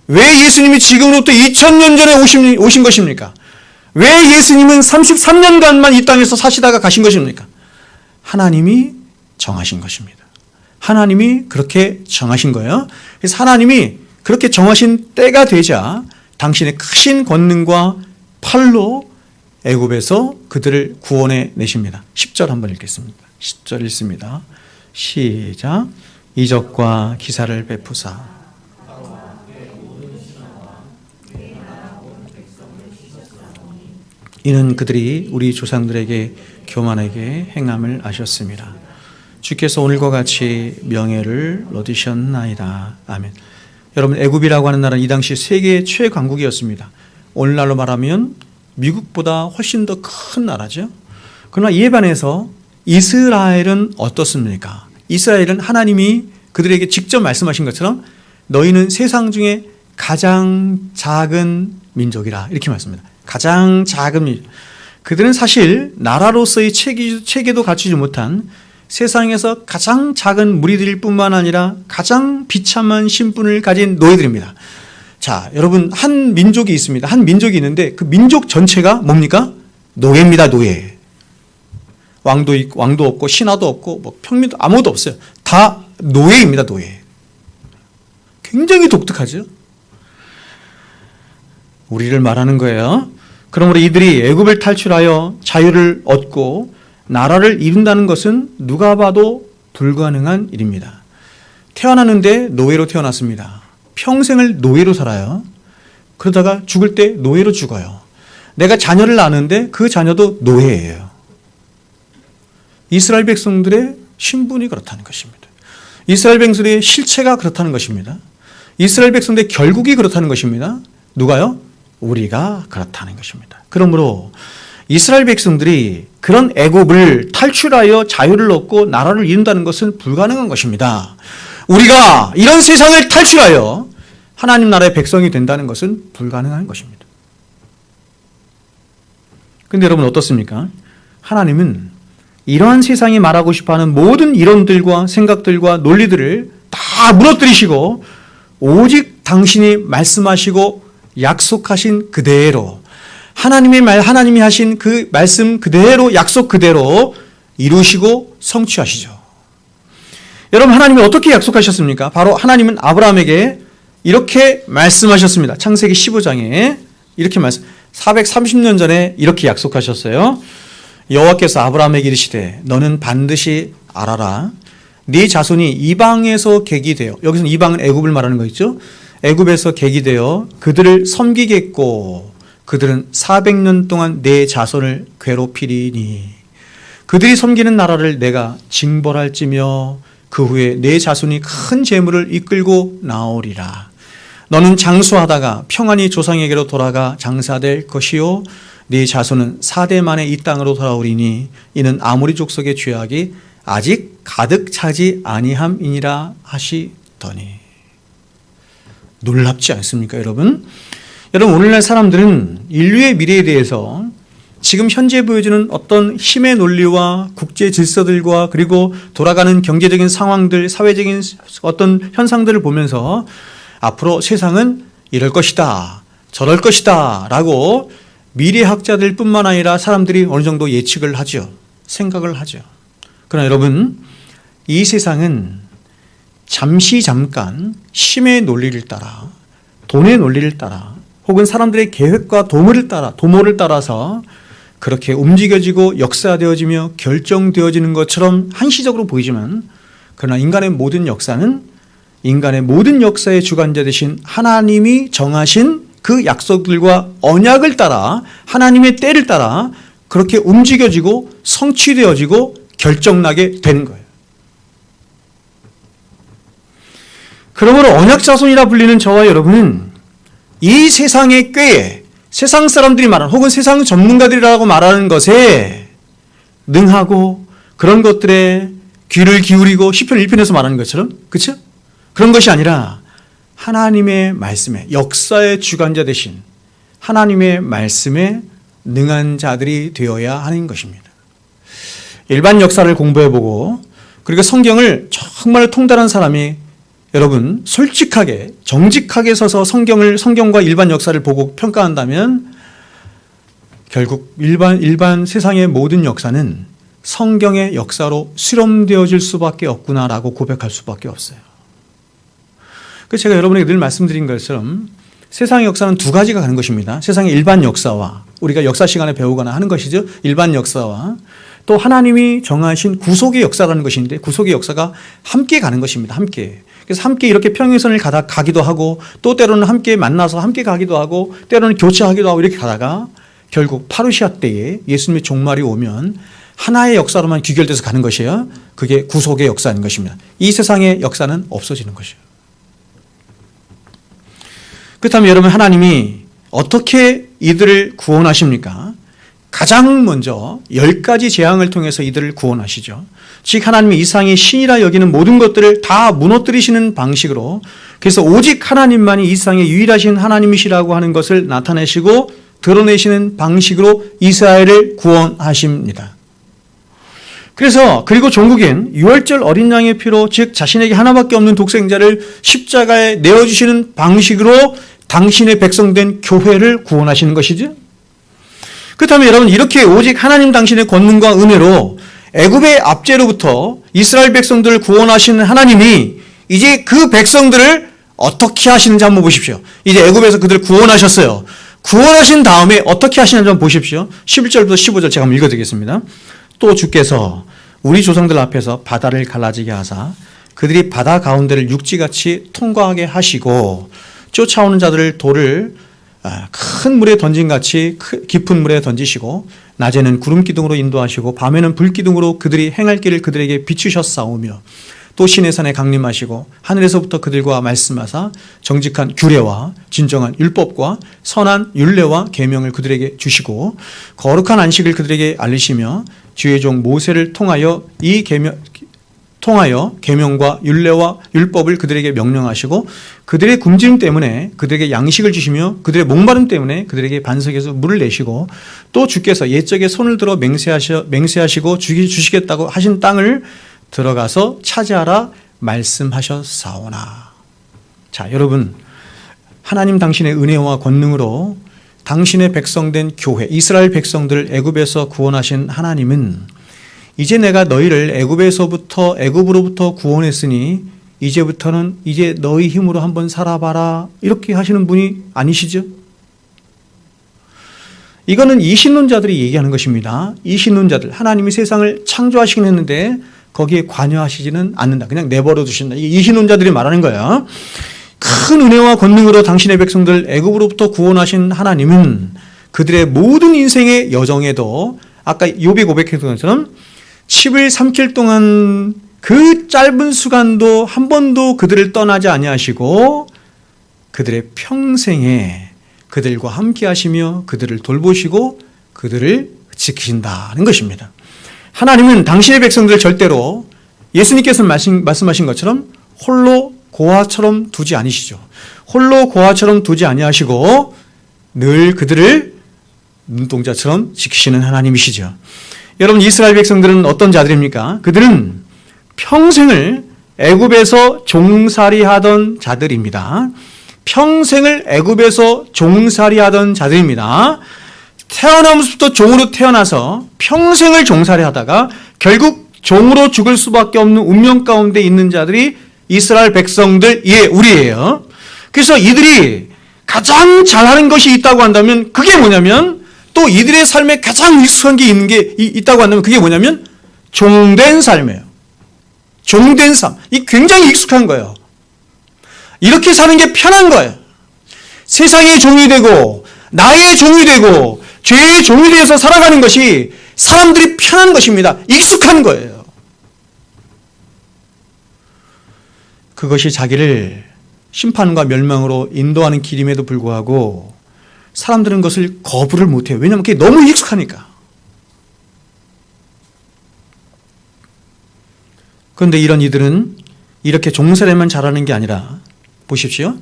왜 예수님이 지금으로부터 2000년 전에 오신 것입니까? 왜 예수님은 33년간만 이 땅에서 사시다가 가신 것입니까? 하나님이 정하신 것입니다. 하나님이 그렇게 정하신 거예요. 그래서 하나님이 그렇게 정하신 때가 되자 당신의 크신 권능과 팔로 애굽에서 그들을 구원해 내십니다. 10절 한번 읽겠습니다. 10절 읽습니다. 시작. 이적과 기사를 베푸사 이는 그들이 우리 조상들에게 교만하게 행함을 아셨습니다. 주께서 오늘과 같이 명예를 얻으셨나이다. 아멘. 여러분 애굽이라고 하는 나라는 이 당시 세계 최강국이었습니다. 오늘날로 말하면 미국보다 훨씬 더 큰 나라죠. 그러나 이에 반해서 이스라엘은 어떻습니까? 이스라엘은 하나님이 그들에게 직접 말씀하신 것처럼 너희는 세상 중에 가장 작은 민족이라 이렇게 말씀합니다. 가장 작은 민족. 그들은 사실 나라로서의 체계도 갖추지 못한 세상에서 가장 작은 무리들일 뿐만 아니라 가장 비참한 신분을 가진 노예들입니다. 자, 여러분 한 민족이 있습니다. 한 민족이 있는데 그 민족 전체가 뭡니까? 노예입니다. 노예. 왕도 없고 신하도 없고 뭐 평민도 아무것도 없어요. 다 노예입니다. 노예. 굉장히 독특하죠. 우리를 말하는 거예요. 그러므로 이들이 애굽을 탈출하여 자유를 얻고 나라를 이룬다는 것은 누가 봐도 불가능한 일입니다. 태어났는데 노예로 태어났습니다. 평생을 노예로 살아요. 그러다가 죽을 때 노예로 죽어요. 내가 자녀를 낳았는데 그 자녀도 노예예요. 이스라엘 백성들의 신분이 그렇다는 것입니다. 이스라엘 백성들의 실체가 그렇다는 것입니다. 이스라엘 백성들의 결국이 그렇다는 것입니다. 누가요? 우리가 그렇다는 것입니다. 그러므로 이스라엘 백성들이 그런 애굽을 탈출하여 자유를 얻고 나라를 이룬다는 것은 불가능한 것입니다. 우리가 이런 세상을 탈출하여 하나님 나라의 백성이 된다는 것은 불가능한 것입니다. 그런데 여러분 어떻습니까? 하나님은 이러한 세상이 말하고 싶어하는 모든 이론들과 생각들과 논리들을 다 무너뜨리시고 오직 당신이 말씀하시고 약속하신 그대로 하나님이 하신 그 말씀 그대로 약속 그대로 이루시고 성취하시죠. 여러분 하나님이 어떻게 약속하셨습니까? 바로 하나님은 아브라함에게 이렇게 말씀하셨습니다. 창세기 15장에 이렇게 430년 전에 이렇게 약속하셨어요. 여호와께서 아브라함에게 이르시되 너는 반드시 알아라. 네 자손이 이방에서 객이 되어, 여기서는 이방은 애굽을 말하는 거 있죠. 애굽에서 객이 되어 그들을 섬기겠고 그들은 400년 동안 내 자손을 괴롭히리니 그들이 섬기는 나라를 내가 징벌할지며 그 후에 내 자손이 큰 재물을 이끌고 나오리라. 너는 장수하다가 평안히 조상에게로 돌아가 장사될 것이요 네 자손은 4대 만에 이 땅으로 돌아오리니 이는 아모리 족속의 죄악이 아직 가득 차지 아니함이니라 하시더니. 놀랍지 않습니까, 여러분? 여러분, 오늘날 사람들은 인류의 미래에 대해서 지금 현재 보여주는 어떤 힘의 논리와 국제 질서들과 그리고 돌아가는 경제적인 상황들, 사회적인 어떤 현상들을 보면서 앞으로 세상은 이럴 것이다, 저럴 것이다 라고 미래학자들 뿐만 아니라 사람들이 어느 정도 예측을 하죠. 생각을 하죠. 그러나 여러분, 이 세상은 잠깐 힘의 논리를 따라, 돈의 논리를 따라, 혹은 사람들의 계획과 도모를 따라서 그렇게 움직여지고 역사되어지며 결정되어지는 것처럼 한시적으로 보이지만, 그러나 인간의 모든 역사는 인간의 모든 역사의 주관자 되신 하나님이 정하신 그 약속들과 언약을 따라, 하나님의 때를 따라 그렇게 움직여지고 성취되어지고 결정나게 되는 거예요. 그러므로 언약자손이라 불리는 저와 여러분은 이 세상의 꾀에, 세상 사람들이 말하는, 혹은 세상 전문가들이라고 말하는 것에 능하고 그런 것들에 귀를 기울이고 시편 1편에서 말하는 것처럼, 그렇죠? 그런 것이 아니라 하나님의 말씀에, 역사의 주관자 되신 하나님의 말씀에 능한 자들이 되어야 하는 것입니다. 일반 역사를 공부해보고 그리고 성경을 정말 통달한 사람이 여러분 솔직하게 정직하게 서서 성경과 일반 역사를 보고 평가한다면 결국 일반 세상의 모든 역사는 성경의 역사로 실험되어질 수밖에 없구나라고 고백할 수밖에 없어요. 그래서 제가 여러분에게 늘 말씀드린 것처럼 세상의 역사는 두 가지가 가는 것입니다. 세상의 일반 역사와 우리가 역사 시간에 배우거나 하는 것이죠. 일반 역사와 또 하나님이 정하신 구속의 역사라는 것인데 구속의 역사가 함께 가는 것입니다. 함께. 그래서 함께 이렇게 평행선을 가기도 하고 또 때로는 함께 만나서 함께 가기도 하고 때로는 교체하기도 하고 이렇게 가다가 결국 파루시아 때에 예수님의 종말이 오면 하나의 역사로만 귀결돼서 가는 것이에요. 그게 구속의 역사인 것입니다. 이 세상의 역사는 없어지는 것이에요. 그렇다면 여러분 하나님이 어떻게 이들을 구원하십니까? 가장 먼저 10가지 재앙을 통해서 이들을 구원하시죠. 즉 하나님이 이상이 신이라 여기는 모든 것들을 다 무너뜨리시는 방식으로, 그래서 오직 하나님만이 이상의 유일하신 하나님이시라고 하는 것을 나타내시고 드러내시는 방식으로 이스라엘을 구원하십니다. 그리고 종국엔 유월절 어린 양의 피로, 즉 자신에게 하나밖에 없는 독생자를 십자가에 내어주시는 방식으로 당신의 백성된 교회를 구원하시는 것이죠. 그렇다면 여러분 이렇게 오직 하나님 당신의 권능과 은혜로 애굽의 압제로부터 이스라엘 백성들을 구원하시는 하나님이 이제 그 백성들을 어떻게 하시는지 한번 보십시오. 이제 애굽에서 그들을 구원하셨어요. 구원하신 다음에 어떻게 하시는지 한번 보십시오. 11절부터 15절 제가 한번 읽어드리겠습니다. 또 주께서 우리 조상들 앞에서 바다를 갈라지게 하사 그들이 바다 가운데를 육지같이 통과하게 하시고 쫓아오는 자들을 돌을 큰 물에 던진같이 깊은 물에 던지시고 낮에는 구름 기둥으로 인도하시고 밤에는 불 기둥으로 그들이 행할 길을 그들에게 비추셨사오며 또 시내 산에 강림하시고 하늘에서부터 그들과 말씀하사 정직한 규례와 진정한 율법과 선한 율례와 계명을 그들에게 주시고 거룩한 안식을 그들에게 알리시며 주의 종 모세를 통하여 계명과 율례와 율법을 그들에게 명령하시고 그들의 굶주림 때문에 그들에게 양식을 주시며 그들의 목마름 때문에 그들에게 반석에서 물을 내시고 또 주께서 옛적에 손을 들어 맹세하시고 주시겠다고 하신 땅을 들어가서 차지하라 말씀하셨사오나. 자, 여러분 하나님 당신의 은혜와 권능으로 당신의 백성된 교회 이스라엘 백성들을 애굽에서 구원하신 하나님은 이제 내가 너희를 애굽으로부터 구원했으니 이제부터는 이제 너희 힘으로 한번 살아봐라 이렇게 하시는 분이 아니시죠? 이거는 이신론자들이 얘기하는 것입니다. 이신론자들, 하나님이 세상을 창조하시긴 했는데 거기에 관여하시지는 않는다. 그냥 내버려 두신다. 이신론자들이 말하는 거예요. 큰 은혜와 권능으로 당신의 백성들 애굽으로부터 구원하신 하나님은 그들의 모든 인생의 여정에도 아까 욥이 고백했던 것처럼 10일 3킬 동안 그 짧은 수간도 한 번도 그들을 떠나지 아니하시고 그들의 평생에 그들과 함께 하시며 그들을 돌보시고 그들을 지키신다는 것입니다. 하나님은 당신의 백성들을 절대로 예수님께서 말씀하신 것처럼 홀로 고아처럼 두지 않으시죠. 홀로 고아처럼 두지 아니하시고 늘 그들을 눈동자처럼 지키시는 하나님이시죠. 여러분, 이스라엘 백성들은 어떤 자들입니까? 그들은 평생을 애굽에서 종살이하던 자들입니다. 평생을 애굽에서 종살이하던 자들입니다. 태어나면서부터 종으로 태어나서 평생을 종살이하다가 결국 종으로 죽을 수밖에 없는 운명 가운데 있는 자들이 이스라엘 백성들, 우리예요. 그래서 이들이 가장 잘하는 것이 있다고 한다면 그게 뭐냐면, 또 이들의 삶에 가장 익숙한 게 있다고 한다면 그게 뭐냐면 종된 삶이에요. 종된 삶. 이 굉장히 익숙한 거예요. 이렇게 사는 게 편한 거예요. 세상의 종이 되고 나의 종이 되고 죄의 종이 되어서 살아가는 것이 사람들이 편한 것입니다. 익숙한 거예요. 그것이 자기를 심판과 멸망으로 인도하는 길임에도 불구하고 사람들은 그것을 거부를 못해요. 왜냐하면 그게 너무 익숙하니까. 그런데 이런 이들은 이렇게 종살이만 잘하는 게 아니라 보십시오.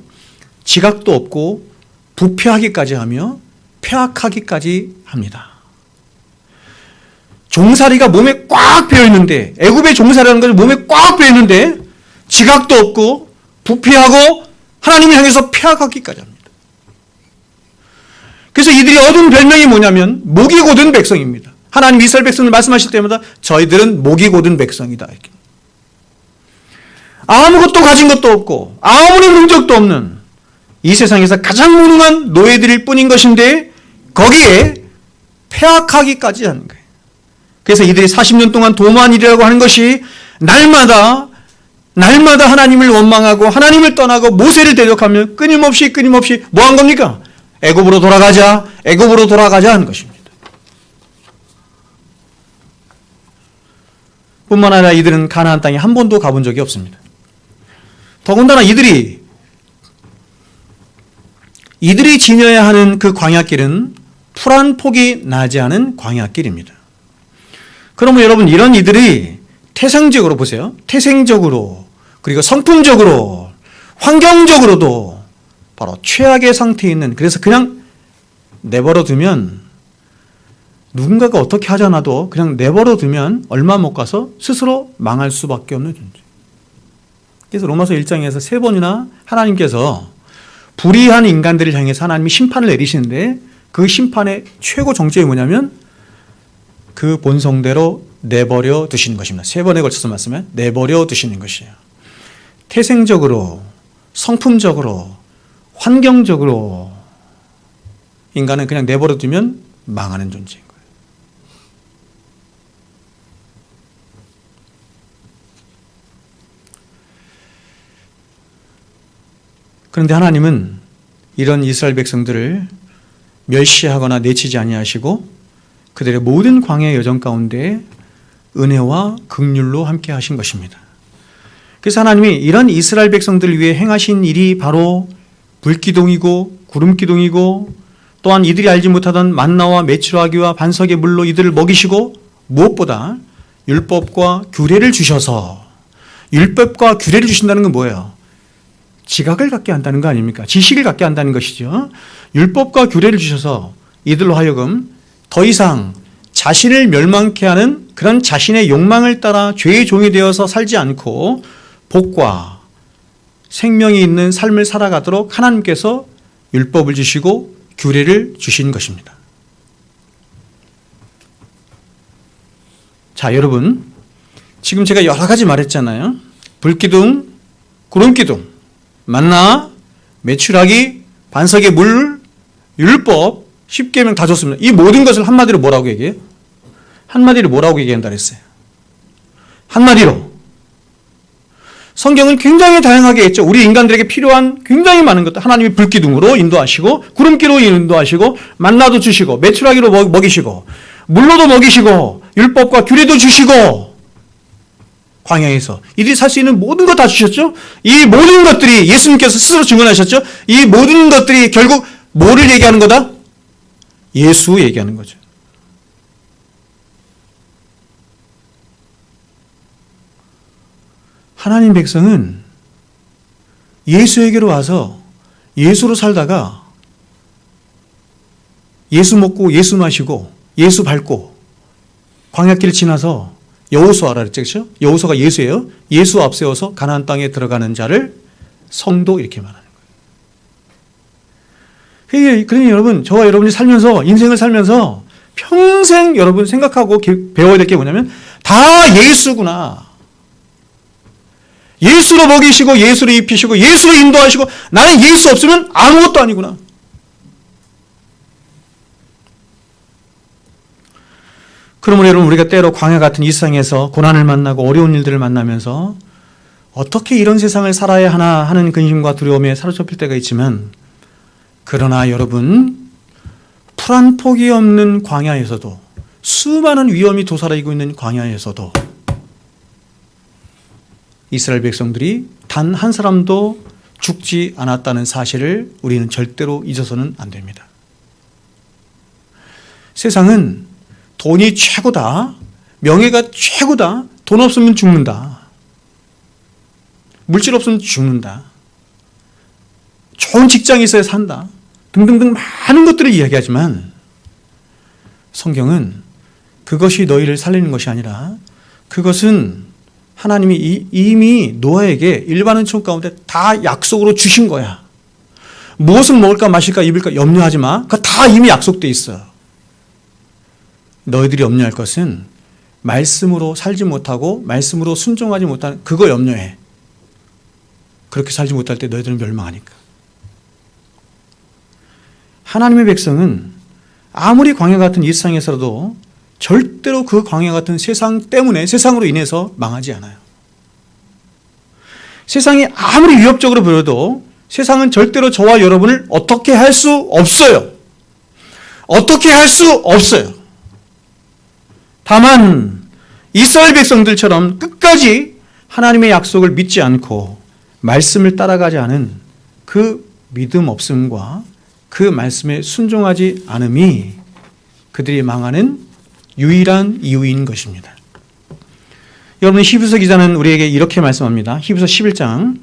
지각도 없고 부패하기까지 하며 폐악하기까지 합니다. 종살이가 몸에 꽉 배어있는데, 애굽의 종살이라는 것은 몸에 꽉 배어있는데 지각도 없고 부패하고 하나님을 향해서 폐악하기까지 합니다. 그래서 이들이 얻은 별명이 뭐냐면 목이 곧은 백성입니다. 하나님 이스라엘 백성을 말씀하실 때마다 저희들은 목이 곧은 백성이다. 이렇게. 아무것도 가진 것도 없고 아무런 능력도 없는 이 세상에서 가장 무능한 노예들일 뿐인 것인데 거기에 폐악하기까지 하는 거예요. 그래서 이들이 40년 동안 도모한 일이라고 하는 것이 날마다 하나님을 원망하고 하나님을 떠나고 모세를 대적하며 끊임없이 뭐 한 겁니까? 애굽으로 돌아가자 하는 것입니다. 뿐만 아니라 이들은 가나안 땅에 한 번도 가본 적이 없습니다. 더군다나 이들이 지녀야 하는 그 광야길은 풀 한 폭이 나지 않은 광야길입니다. 그러면 여러분, 이런 이들이 태생적으로 보세요. 태생적으로 그리고 성품적으로 환경적으로도 바로 최악의 상태에 있는, 그래서 그냥 내버려 두면 누군가가 어떻게 하잖아도 그냥 내버려 두면 얼마 못 가서 스스로 망할 수밖에 없는 존재. 그래서 로마서 1장에서 3번이나 하나님께서 불의한 인간들을 향해서 하나님이 심판을 내리시는데 그 심판의 최고 정죄가 뭐냐면 그 본성대로 내버려 두시는 것입니다. 3번에 걸쳐서 말씀해 내버려 두시는 것이에요. 태생적으로, 성품적으로, 환경적으로 인간은 그냥 내버려 두면 망하는 존재인 거예요. 그런데 하나님은 이런 이스라엘 백성들을 멸시하거나 내치지 아니하시고 그들의 모든 광야의 여정 가운데 은혜와 긍휼로 함께 하신 것입니다. 그래서 하나님이 이런 이스라엘 백성들을 위해 행하신 일이 바로 불기둥이고 구름기둥이고 또한 이들이 알지 못하던 만나와 메추라기와 반석의 물로 이들을 먹이시고 무엇보다 율법과 규례를 주셔서, 율법과 규례를 주신다는 건 뭐예요? 지각을 갖게 한다는 거 아닙니까? 지식을 갖게 한다는 것이죠. 율법과 규례를 주셔서 이들로 하여금 더 이상 자신을 멸망케 하는 그런 자신의 욕망을 따라 죄의 종이 되어서 살지 않고 복과 생명이 있는 삶을 살아가도록 하나님께서 율법을 주시고 규례를 주신 것입니다. 자, 여러분, 지금 제가 여러 가지 말했잖아요. 불기둥, 구름기둥, 만나, 메추라기, 반석의 물, 율법, 십계명 다 줬습니다. 이 모든 것을 한마디로 뭐라고 얘기해요? 한마디로 뭐라고 얘기한다 그랬어요? 한마디로 성경은 굉장히 다양하게 했죠. 우리 인간들에게 필요한 굉장히 많은 것들. 하나님이 불기둥으로 인도하시고 구름기로 인도하시고 만나도 주시고 메추라기로 먹이시고 물로도 먹이시고 율법과 규례도 주시고 광야에서 이들이 살 수 있는 모든 것 다 주셨죠. 이 모든 것들이 예수님께서 스스로 증언하셨죠. 이 모든 것들이 결국 뭐를 얘기하는 거다? 예수 얘기하는 거죠. 하나님 백성은 예수에게로 와서 예수로 살다가 예수 먹고 예수 마시고 예수 밟고 광야길 지나서 여호수아라 그랬죠. 여호수아가 예수예요. 예수 앞세워서 가나안 땅에 들어가는 자를 성도 이렇게 말하는 거예요. 그러니 여러분, 저와 여러분이 살면서 인생을 살면서 평생 여러분 생각하고 배워야 될 게 뭐냐면 다 예수구나. 예수로 먹이시고 예수로 입히시고 예수로 인도하시고 나는 예수 없으면 아무것도 아니구나. 그러므로 여러분, 우리가 때로 광야 같은 이 세상에서 고난을 만나고 어려운 일들을 만나면서 어떻게 이런 세상을 살아야 하나 하는 근심과 두려움에 사로잡힐 때가 있지만, 그러나 여러분, 풀 한 폭이 없는 광야에서도, 수많은 위험이 도사리고 있는 광야에서도 이스라엘 백성들이 단 한 사람도 죽지 않았다는 사실을 우리는 절대로 잊어서는 안 됩니다. 세상은 돈이 최고다, 명예가 최고다, 돈 없으면 죽는다, 물질 없으면 죽는다, 좋은 직장이 있어야 산다 등등등 많은 것들을 이야기하지만, 성경은 그것이 너희를 살리는 것이 아니라 그것은 하나님이 이미 노아에게 일반은 총 가운데 다 약속으로 주신 거야. 무엇을 먹을까 마실까 입을까 염려하지 마. 그거 다 이미 약속돼 있어. 너희들이 염려할 것은 말씀으로 살지 못하고 말씀으로 순종하지 못하는 그거 염려해. 그렇게 살지 못할 때 너희들은 멸망하니까. 하나님의 백성은 아무리 광야 같은 이 세상에서도 절대로 그 광야 같은 세상 때문에, 세상으로 인해서 망하지 않아요. 세상이 아무리 위협적으로 보여도 세상은 절대로 저와 여러분을 어떻게 할 수 없어요. 어떻게 할 수 없어요. 다만 이스라엘 백성들처럼 끝까지 하나님의 약속을 믿지 않고 말씀을 따라가지 않은 그 믿음 없음과 그 말씀에 순종하지 않음이 그들이 망하는 유일한 이유인 것입니다. 여러분, 히브리서 기자는 우리에게 이렇게 말씀합니다. 히브리서 11장,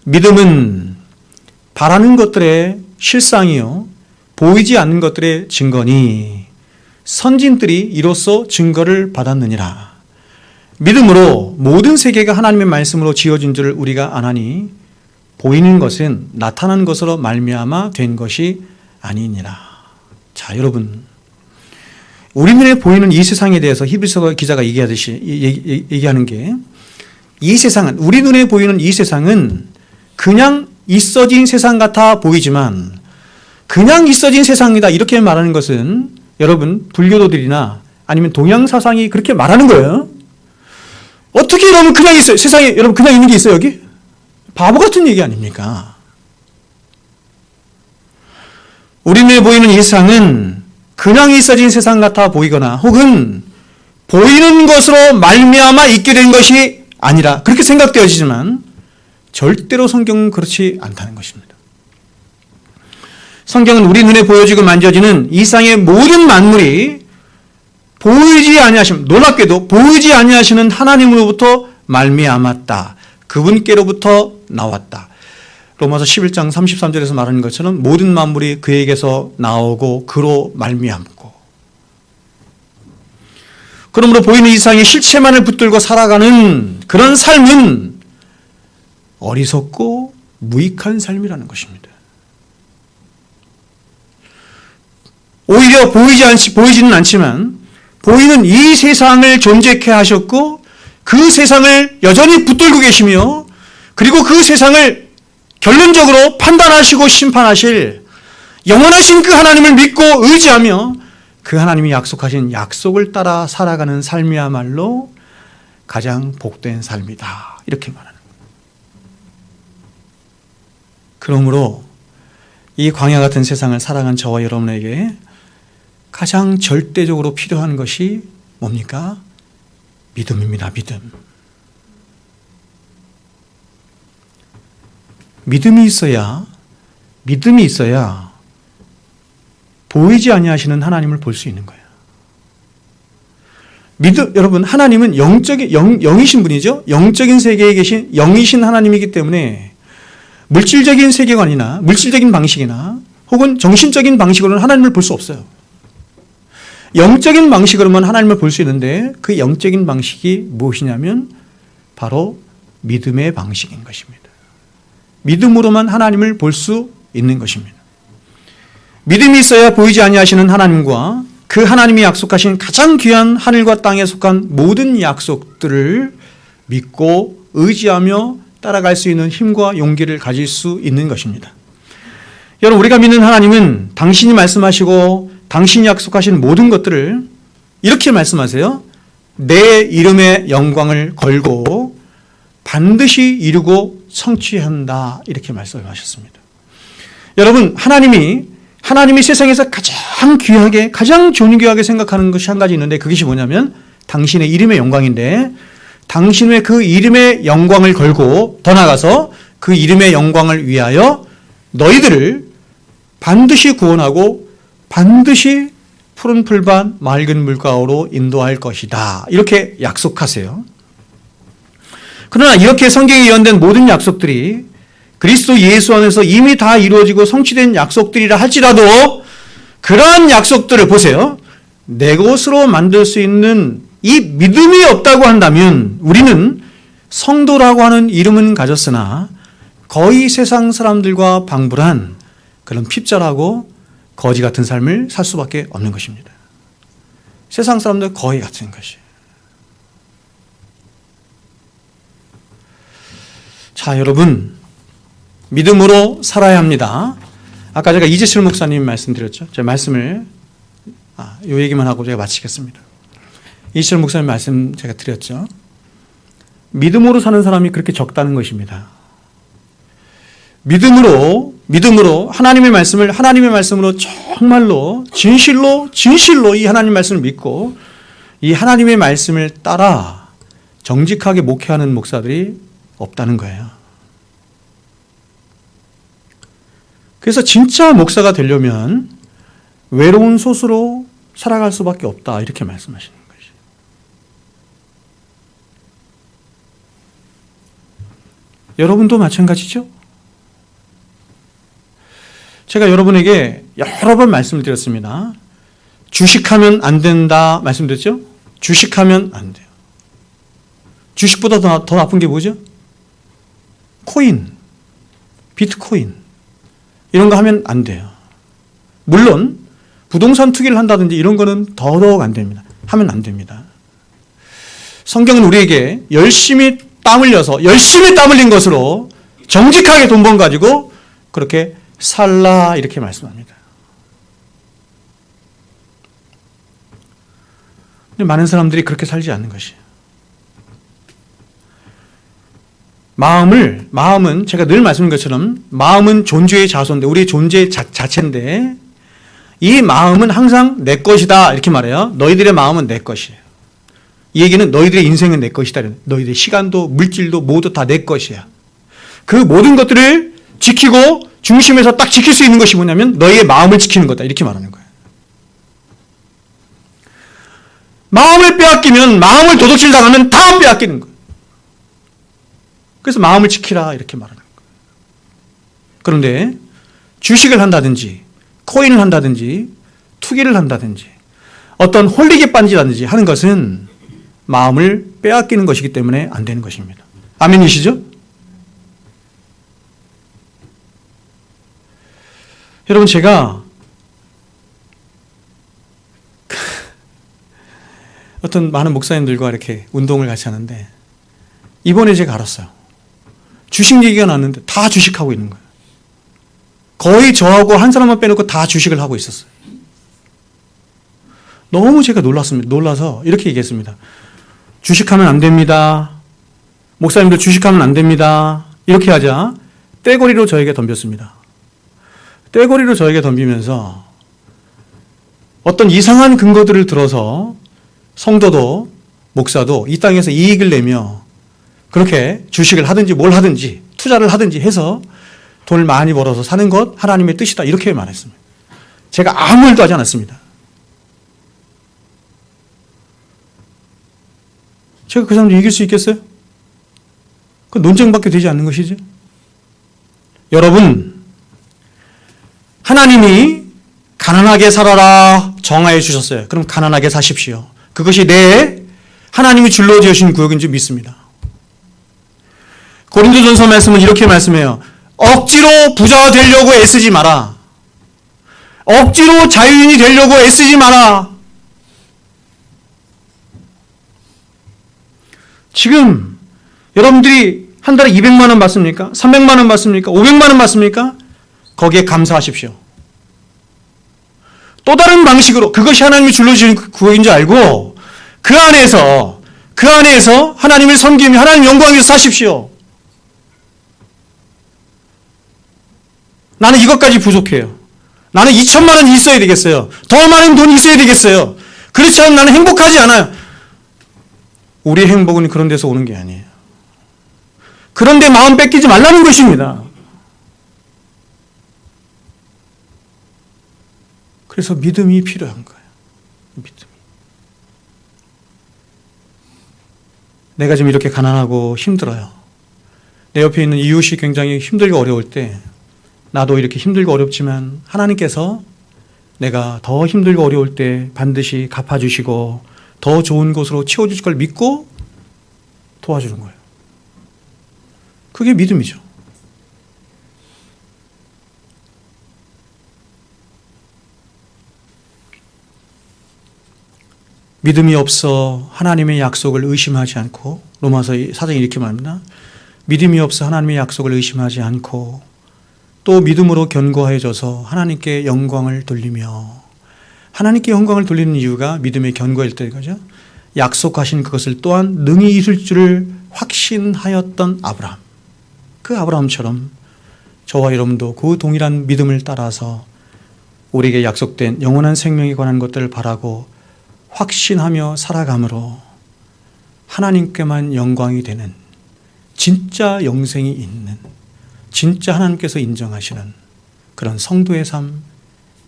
믿음은 바라는 것들의 실상이요 보이지 않는 것들의 증거니 선진들이 이로써 증거를 받았느니라. 믿음으로 모든 세계가 하나님의 말씀으로 지어진 줄을 우리가 아나니 보이는 것은 나타난 것으로 말미암아 된 것이 아니니라. 자, 여러분, 우리 눈에 보이는 이 세상에 대해서 히브리서 기자가 얘기하는 게, 이 세상은, 우리 눈에 보이는 이 세상은 그냥 있어진 세상 같아 보이지만 그냥 있어진 세상이다 이렇게 말하는 것은 여러분, 불교도들이나 아니면 동양 사상이 그렇게 말하는 거예요. 어떻게 여러분 그냥 있어요? 세상에 여러분 그냥 있는 게 있어요, 여기? 바보 같은 얘기 아닙니까? 우리 눈에 보이는 이 세상은 그냥 있어진 세상 같아 보이거나 혹은 보이는 것으로 말미암아 있게 된 것이 아니라 그렇게 생각되어지지만 절대로 성경은 그렇지 않다는 것입니다. 성경은 우리 눈에 보여지고 만져지는 이 세상의 모든 만물이 보이지 아니하심, 놀랍게도 보이지 아니하시는 하나님으로부터 말미암았다. 그분께로부터 나왔다. 로마서 11장 33절에서 말하는 것처럼 모든 만물이 그에게서 나오고 그로 말미암고. 그러므로 보이는 이 세상의 실체만을 붙들고 살아가는 그런 삶은 어리석고 무익한 삶이라는 것입니다. 오히려 보이지는 않지만 보이는 이 세상을 존재케 하셨고 그 세상을 여전히 붙들고 계시며 그리고 그 세상을 결론적으로 판단하시고 심판하실 영원하신 그 하나님을 믿고 의지하며 그 하나님이 약속하신 약속을 따라 살아가는 삶이야말로 가장 복된 삶이다. 이렇게 말하는 거예요. 그러므로 이 광야 같은 세상을 살아간 저와 여러분에게 가장 절대적으로 필요한 것이 뭡니까? 믿음입니다. 믿음. 믿음이 있어야 보이지 아니하시는 하나님을 볼 수 있는 거예요. 여러분, 하나님은 영이신 분이죠. 영적인 세계에 계신 영이신 하나님이기 때문에 물질적인 세계관이나 물질적인 방식이나 혹은 정신적인 방식으로는 하나님을 볼 수 없어요. 영적인 방식으로만 하나님을 볼 수 있는데 그 영적인 방식이 무엇이냐면 바로 믿음의 방식인 것입니다. 믿음으로만 하나님을 볼 수 있는 것입니다. 믿음이 있어야 보이지 아니하시는 하나님과 그 하나님이 약속하신 가장 귀한 하늘과 땅에 속한 모든 약속들을 믿고 의지하며 따라갈 수 있는 힘과 용기를 가질 수 있는 것입니다. 여러분, 우리가 믿는 하나님은 당신이 말씀하시고 당신이 약속하신 모든 것들을 이렇게 말씀하세요. 내 이름의 영광을 걸고 반드시 이루고 성취한다. 이렇게 말씀하셨습니다. 여러분, 하나님이 세상에서 가장 귀하게, 가장 존귀하게 생각하는 것이 한 가지 있는데 그것이 뭐냐면 당신의 이름의 영광인데 당신의 그 이름의 영광을 걸고 더 나아가서 그 이름의 영광을 위하여 너희들을 반드시 구원하고 반드시 푸른 풀밭 맑은 물가로 인도할 것이다. 이렇게 약속하세요. 그러나 이렇게 성경에 예언된 모든 약속들이 그리스도 예수 안에서 이미 다 이루어지고 성취된 약속들이라 할지라도 그러한 약속들을 보세요. 내 것으로 만들 수 있는 이 믿음이 없다고 한다면 우리는 성도라고 하는 이름은 가졌으나 거의 세상 사람들과 방불한 그런 핍절하고 거지 같은 삶을 살 수밖에 없는 것입니다. 세상 사람들 거의 같은 것이에요. 자, 여러분, 믿음으로 살아야 합니다. 아까 제가 이재철 목사님 말씀드렸죠. 제 말씀을 이 얘기만 하고 제가 마치겠습니다. 이재철 목사님 말씀 제가 드렸죠. 믿음으로 사는 사람이 그렇게 적다는 것입니다. 믿음으로 하나님의 말씀으로 정말로 진실로 이 하나님 말씀을 믿고 이 하나님의 말씀을 따라 정직하게 목회하는 목사들이 없다는 거예요. 그래서 진짜 목사가 되려면 외로운 소수로 살아갈 수밖에 없다. 이렇게 말씀하시는 것이죠. 여러분도 마찬가지죠? 제가 여러분에게 여러 번 말씀을 드렸습니다. 주식하면 안 된다 말씀드렸죠? 주식하면 안 돼요. 주식보다 더 나쁜 게 뭐죠? 코인, 비트코인 이런 거 하면 안 돼요. 물론 부동산 투기를 한다든지 이런 거는 더더욱 안 됩니다. 하면 안 됩니다. 성경은 우리에게 열심히 땀 흘린 것으로 정직하게 돈 번 가지고 그렇게 살라 이렇게 말씀합니다. 근데 많은 사람들이 그렇게 살지 않는 것이에요. 마음은 제가 늘 말씀드린 것처럼 마음은 존재의 자소인데 우리의 존재 자체인데 이 마음은 항상 내 것이다 이렇게 말해요. 너희들의 마음은 내 것이에요. 이 얘기는 너희들의 인생은 내 것이다. 너희들의 시간도 물질도 모두 다 내 것이야. 그 모든 것들을 지키고 중심에서 딱 지킬 수 있는 것이 뭐냐면 너희의 마음을 지키는 거다 이렇게 말하는 거예요. 마음을 빼앗기면 마음을 도둑질 당하면 다 빼앗기는 거예요. 그래서 마음을 지키라 이렇게 말하는 거예요. 그런데 주식을 한다든지 코인을 한다든지 투기를 한다든지 어떤 홀리게 빠지다든지 하는 것은 마음을 빼앗기는 것이기 때문에 안 되는 것입니다. 아멘이시죠? 여러분, 제가 어떤 많은 목사님들과 이렇게 운동을 같이 하는데 이번에 제가 알았어요. 주식 얘기가 나왔는데 다 주식하고 있는 거예요. 거의 저하고 한 사람만 빼놓고 다 주식을 하고 있었어요. 너무 제가 놀라서 이렇게 얘기했습니다. 주식하면 안 됩니다. 목사님들 주식하면 안 됩니다. 이렇게 하자 떼거리로 저에게 덤볐습니다. 떼거리로 저에게 덤비면서 어떤 이상한 근거들을 들어서 성도도 목사도 이 땅에서 이익을 내며 그렇게 주식을 하든지 뭘 하든지 투자를 하든지 해서 돈을 많이 벌어서 사는 것 하나님의 뜻이다 이렇게 말했습니다. 제가 아무 말도 하지 않았습니다. 제가 그 사람들 이길 수 있겠어요? 그 논쟁밖에 되지 않는 것이죠. 여러분, 하나님이 가난하게 살아라 정하여 주셨어요. 그럼 가난하게 사십시오. 그것이 내 하나님이 줄로 지으신 구역인 줄 믿습니다. 고린도전서 말씀은 이렇게 말씀해요. 억지로 부자가 되려고 애쓰지 마라. 억지로 자유인이 되려고 애쓰지 마라. 지금 여러분들이 한 달에 200만 원 받습니까? 300만 원 받습니까? 500만 원 받습니까? 거기에 감사하십시오. 또 다른 방식으로 그것이 하나님이 줄여주신 구역인 줄 알고 그 안에서 하나님을 섬기며 하나님 영광 위해서 사십시오. 나는 이것까지 부족해요. 나는 2천만 원이 있어야 되겠어요. 더 많은 돈이 있어야 되겠어요. 그렇지 않으면 나는 행복하지 않아요. 우리의 행복은 그런 데서 오는 게 아니에요. 그런데 마음 뺏기지 말라는 것입니다. 그래서 믿음이 필요한 거예요. 믿음이. 내가 지금 이렇게 가난하고 힘들어요. 내 옆에 있는 이웃이 굉장히 힘들고 어려울 때 나도 이렇게 힘들고 어렵지만 하나님께서 내가 더 힘들고 어려울 때 반드시 갚아주시고 더 좋은 곳으로 채워주실 걸 믿고 도와주는 거예요. 그게 믿음이죠. 믿음이 없어 하나님의 약속을 의심하지 않고 로마서 4장이 이렇게 말합니다. 믿음이 없어 하나님의 약속을 의심하지 않고 또 믿음으로 견고해져서 하나님께 영광을 돌리며 하나님께 영광을 돌리는 이유가 믿음의 견고할 때거죠. 약속하신 그것을 또한 능히 이룰 줄을 확신하였던 아브라함. 그 아브라함처럼 저와 여러분도 그 동일한 믿음을 따라서 우리에게 약속된 영원한 생명에 관한 것들을 바라고 확신하며 살아감으로 하나님께만 영광이 되는 진짜 영생이 있는 진짜 하나님께서 인정하시는 그런 성도의 삶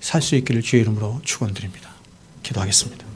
살 수 있기를 주의 이름으로 축원드립니다. 기도하겠습니다.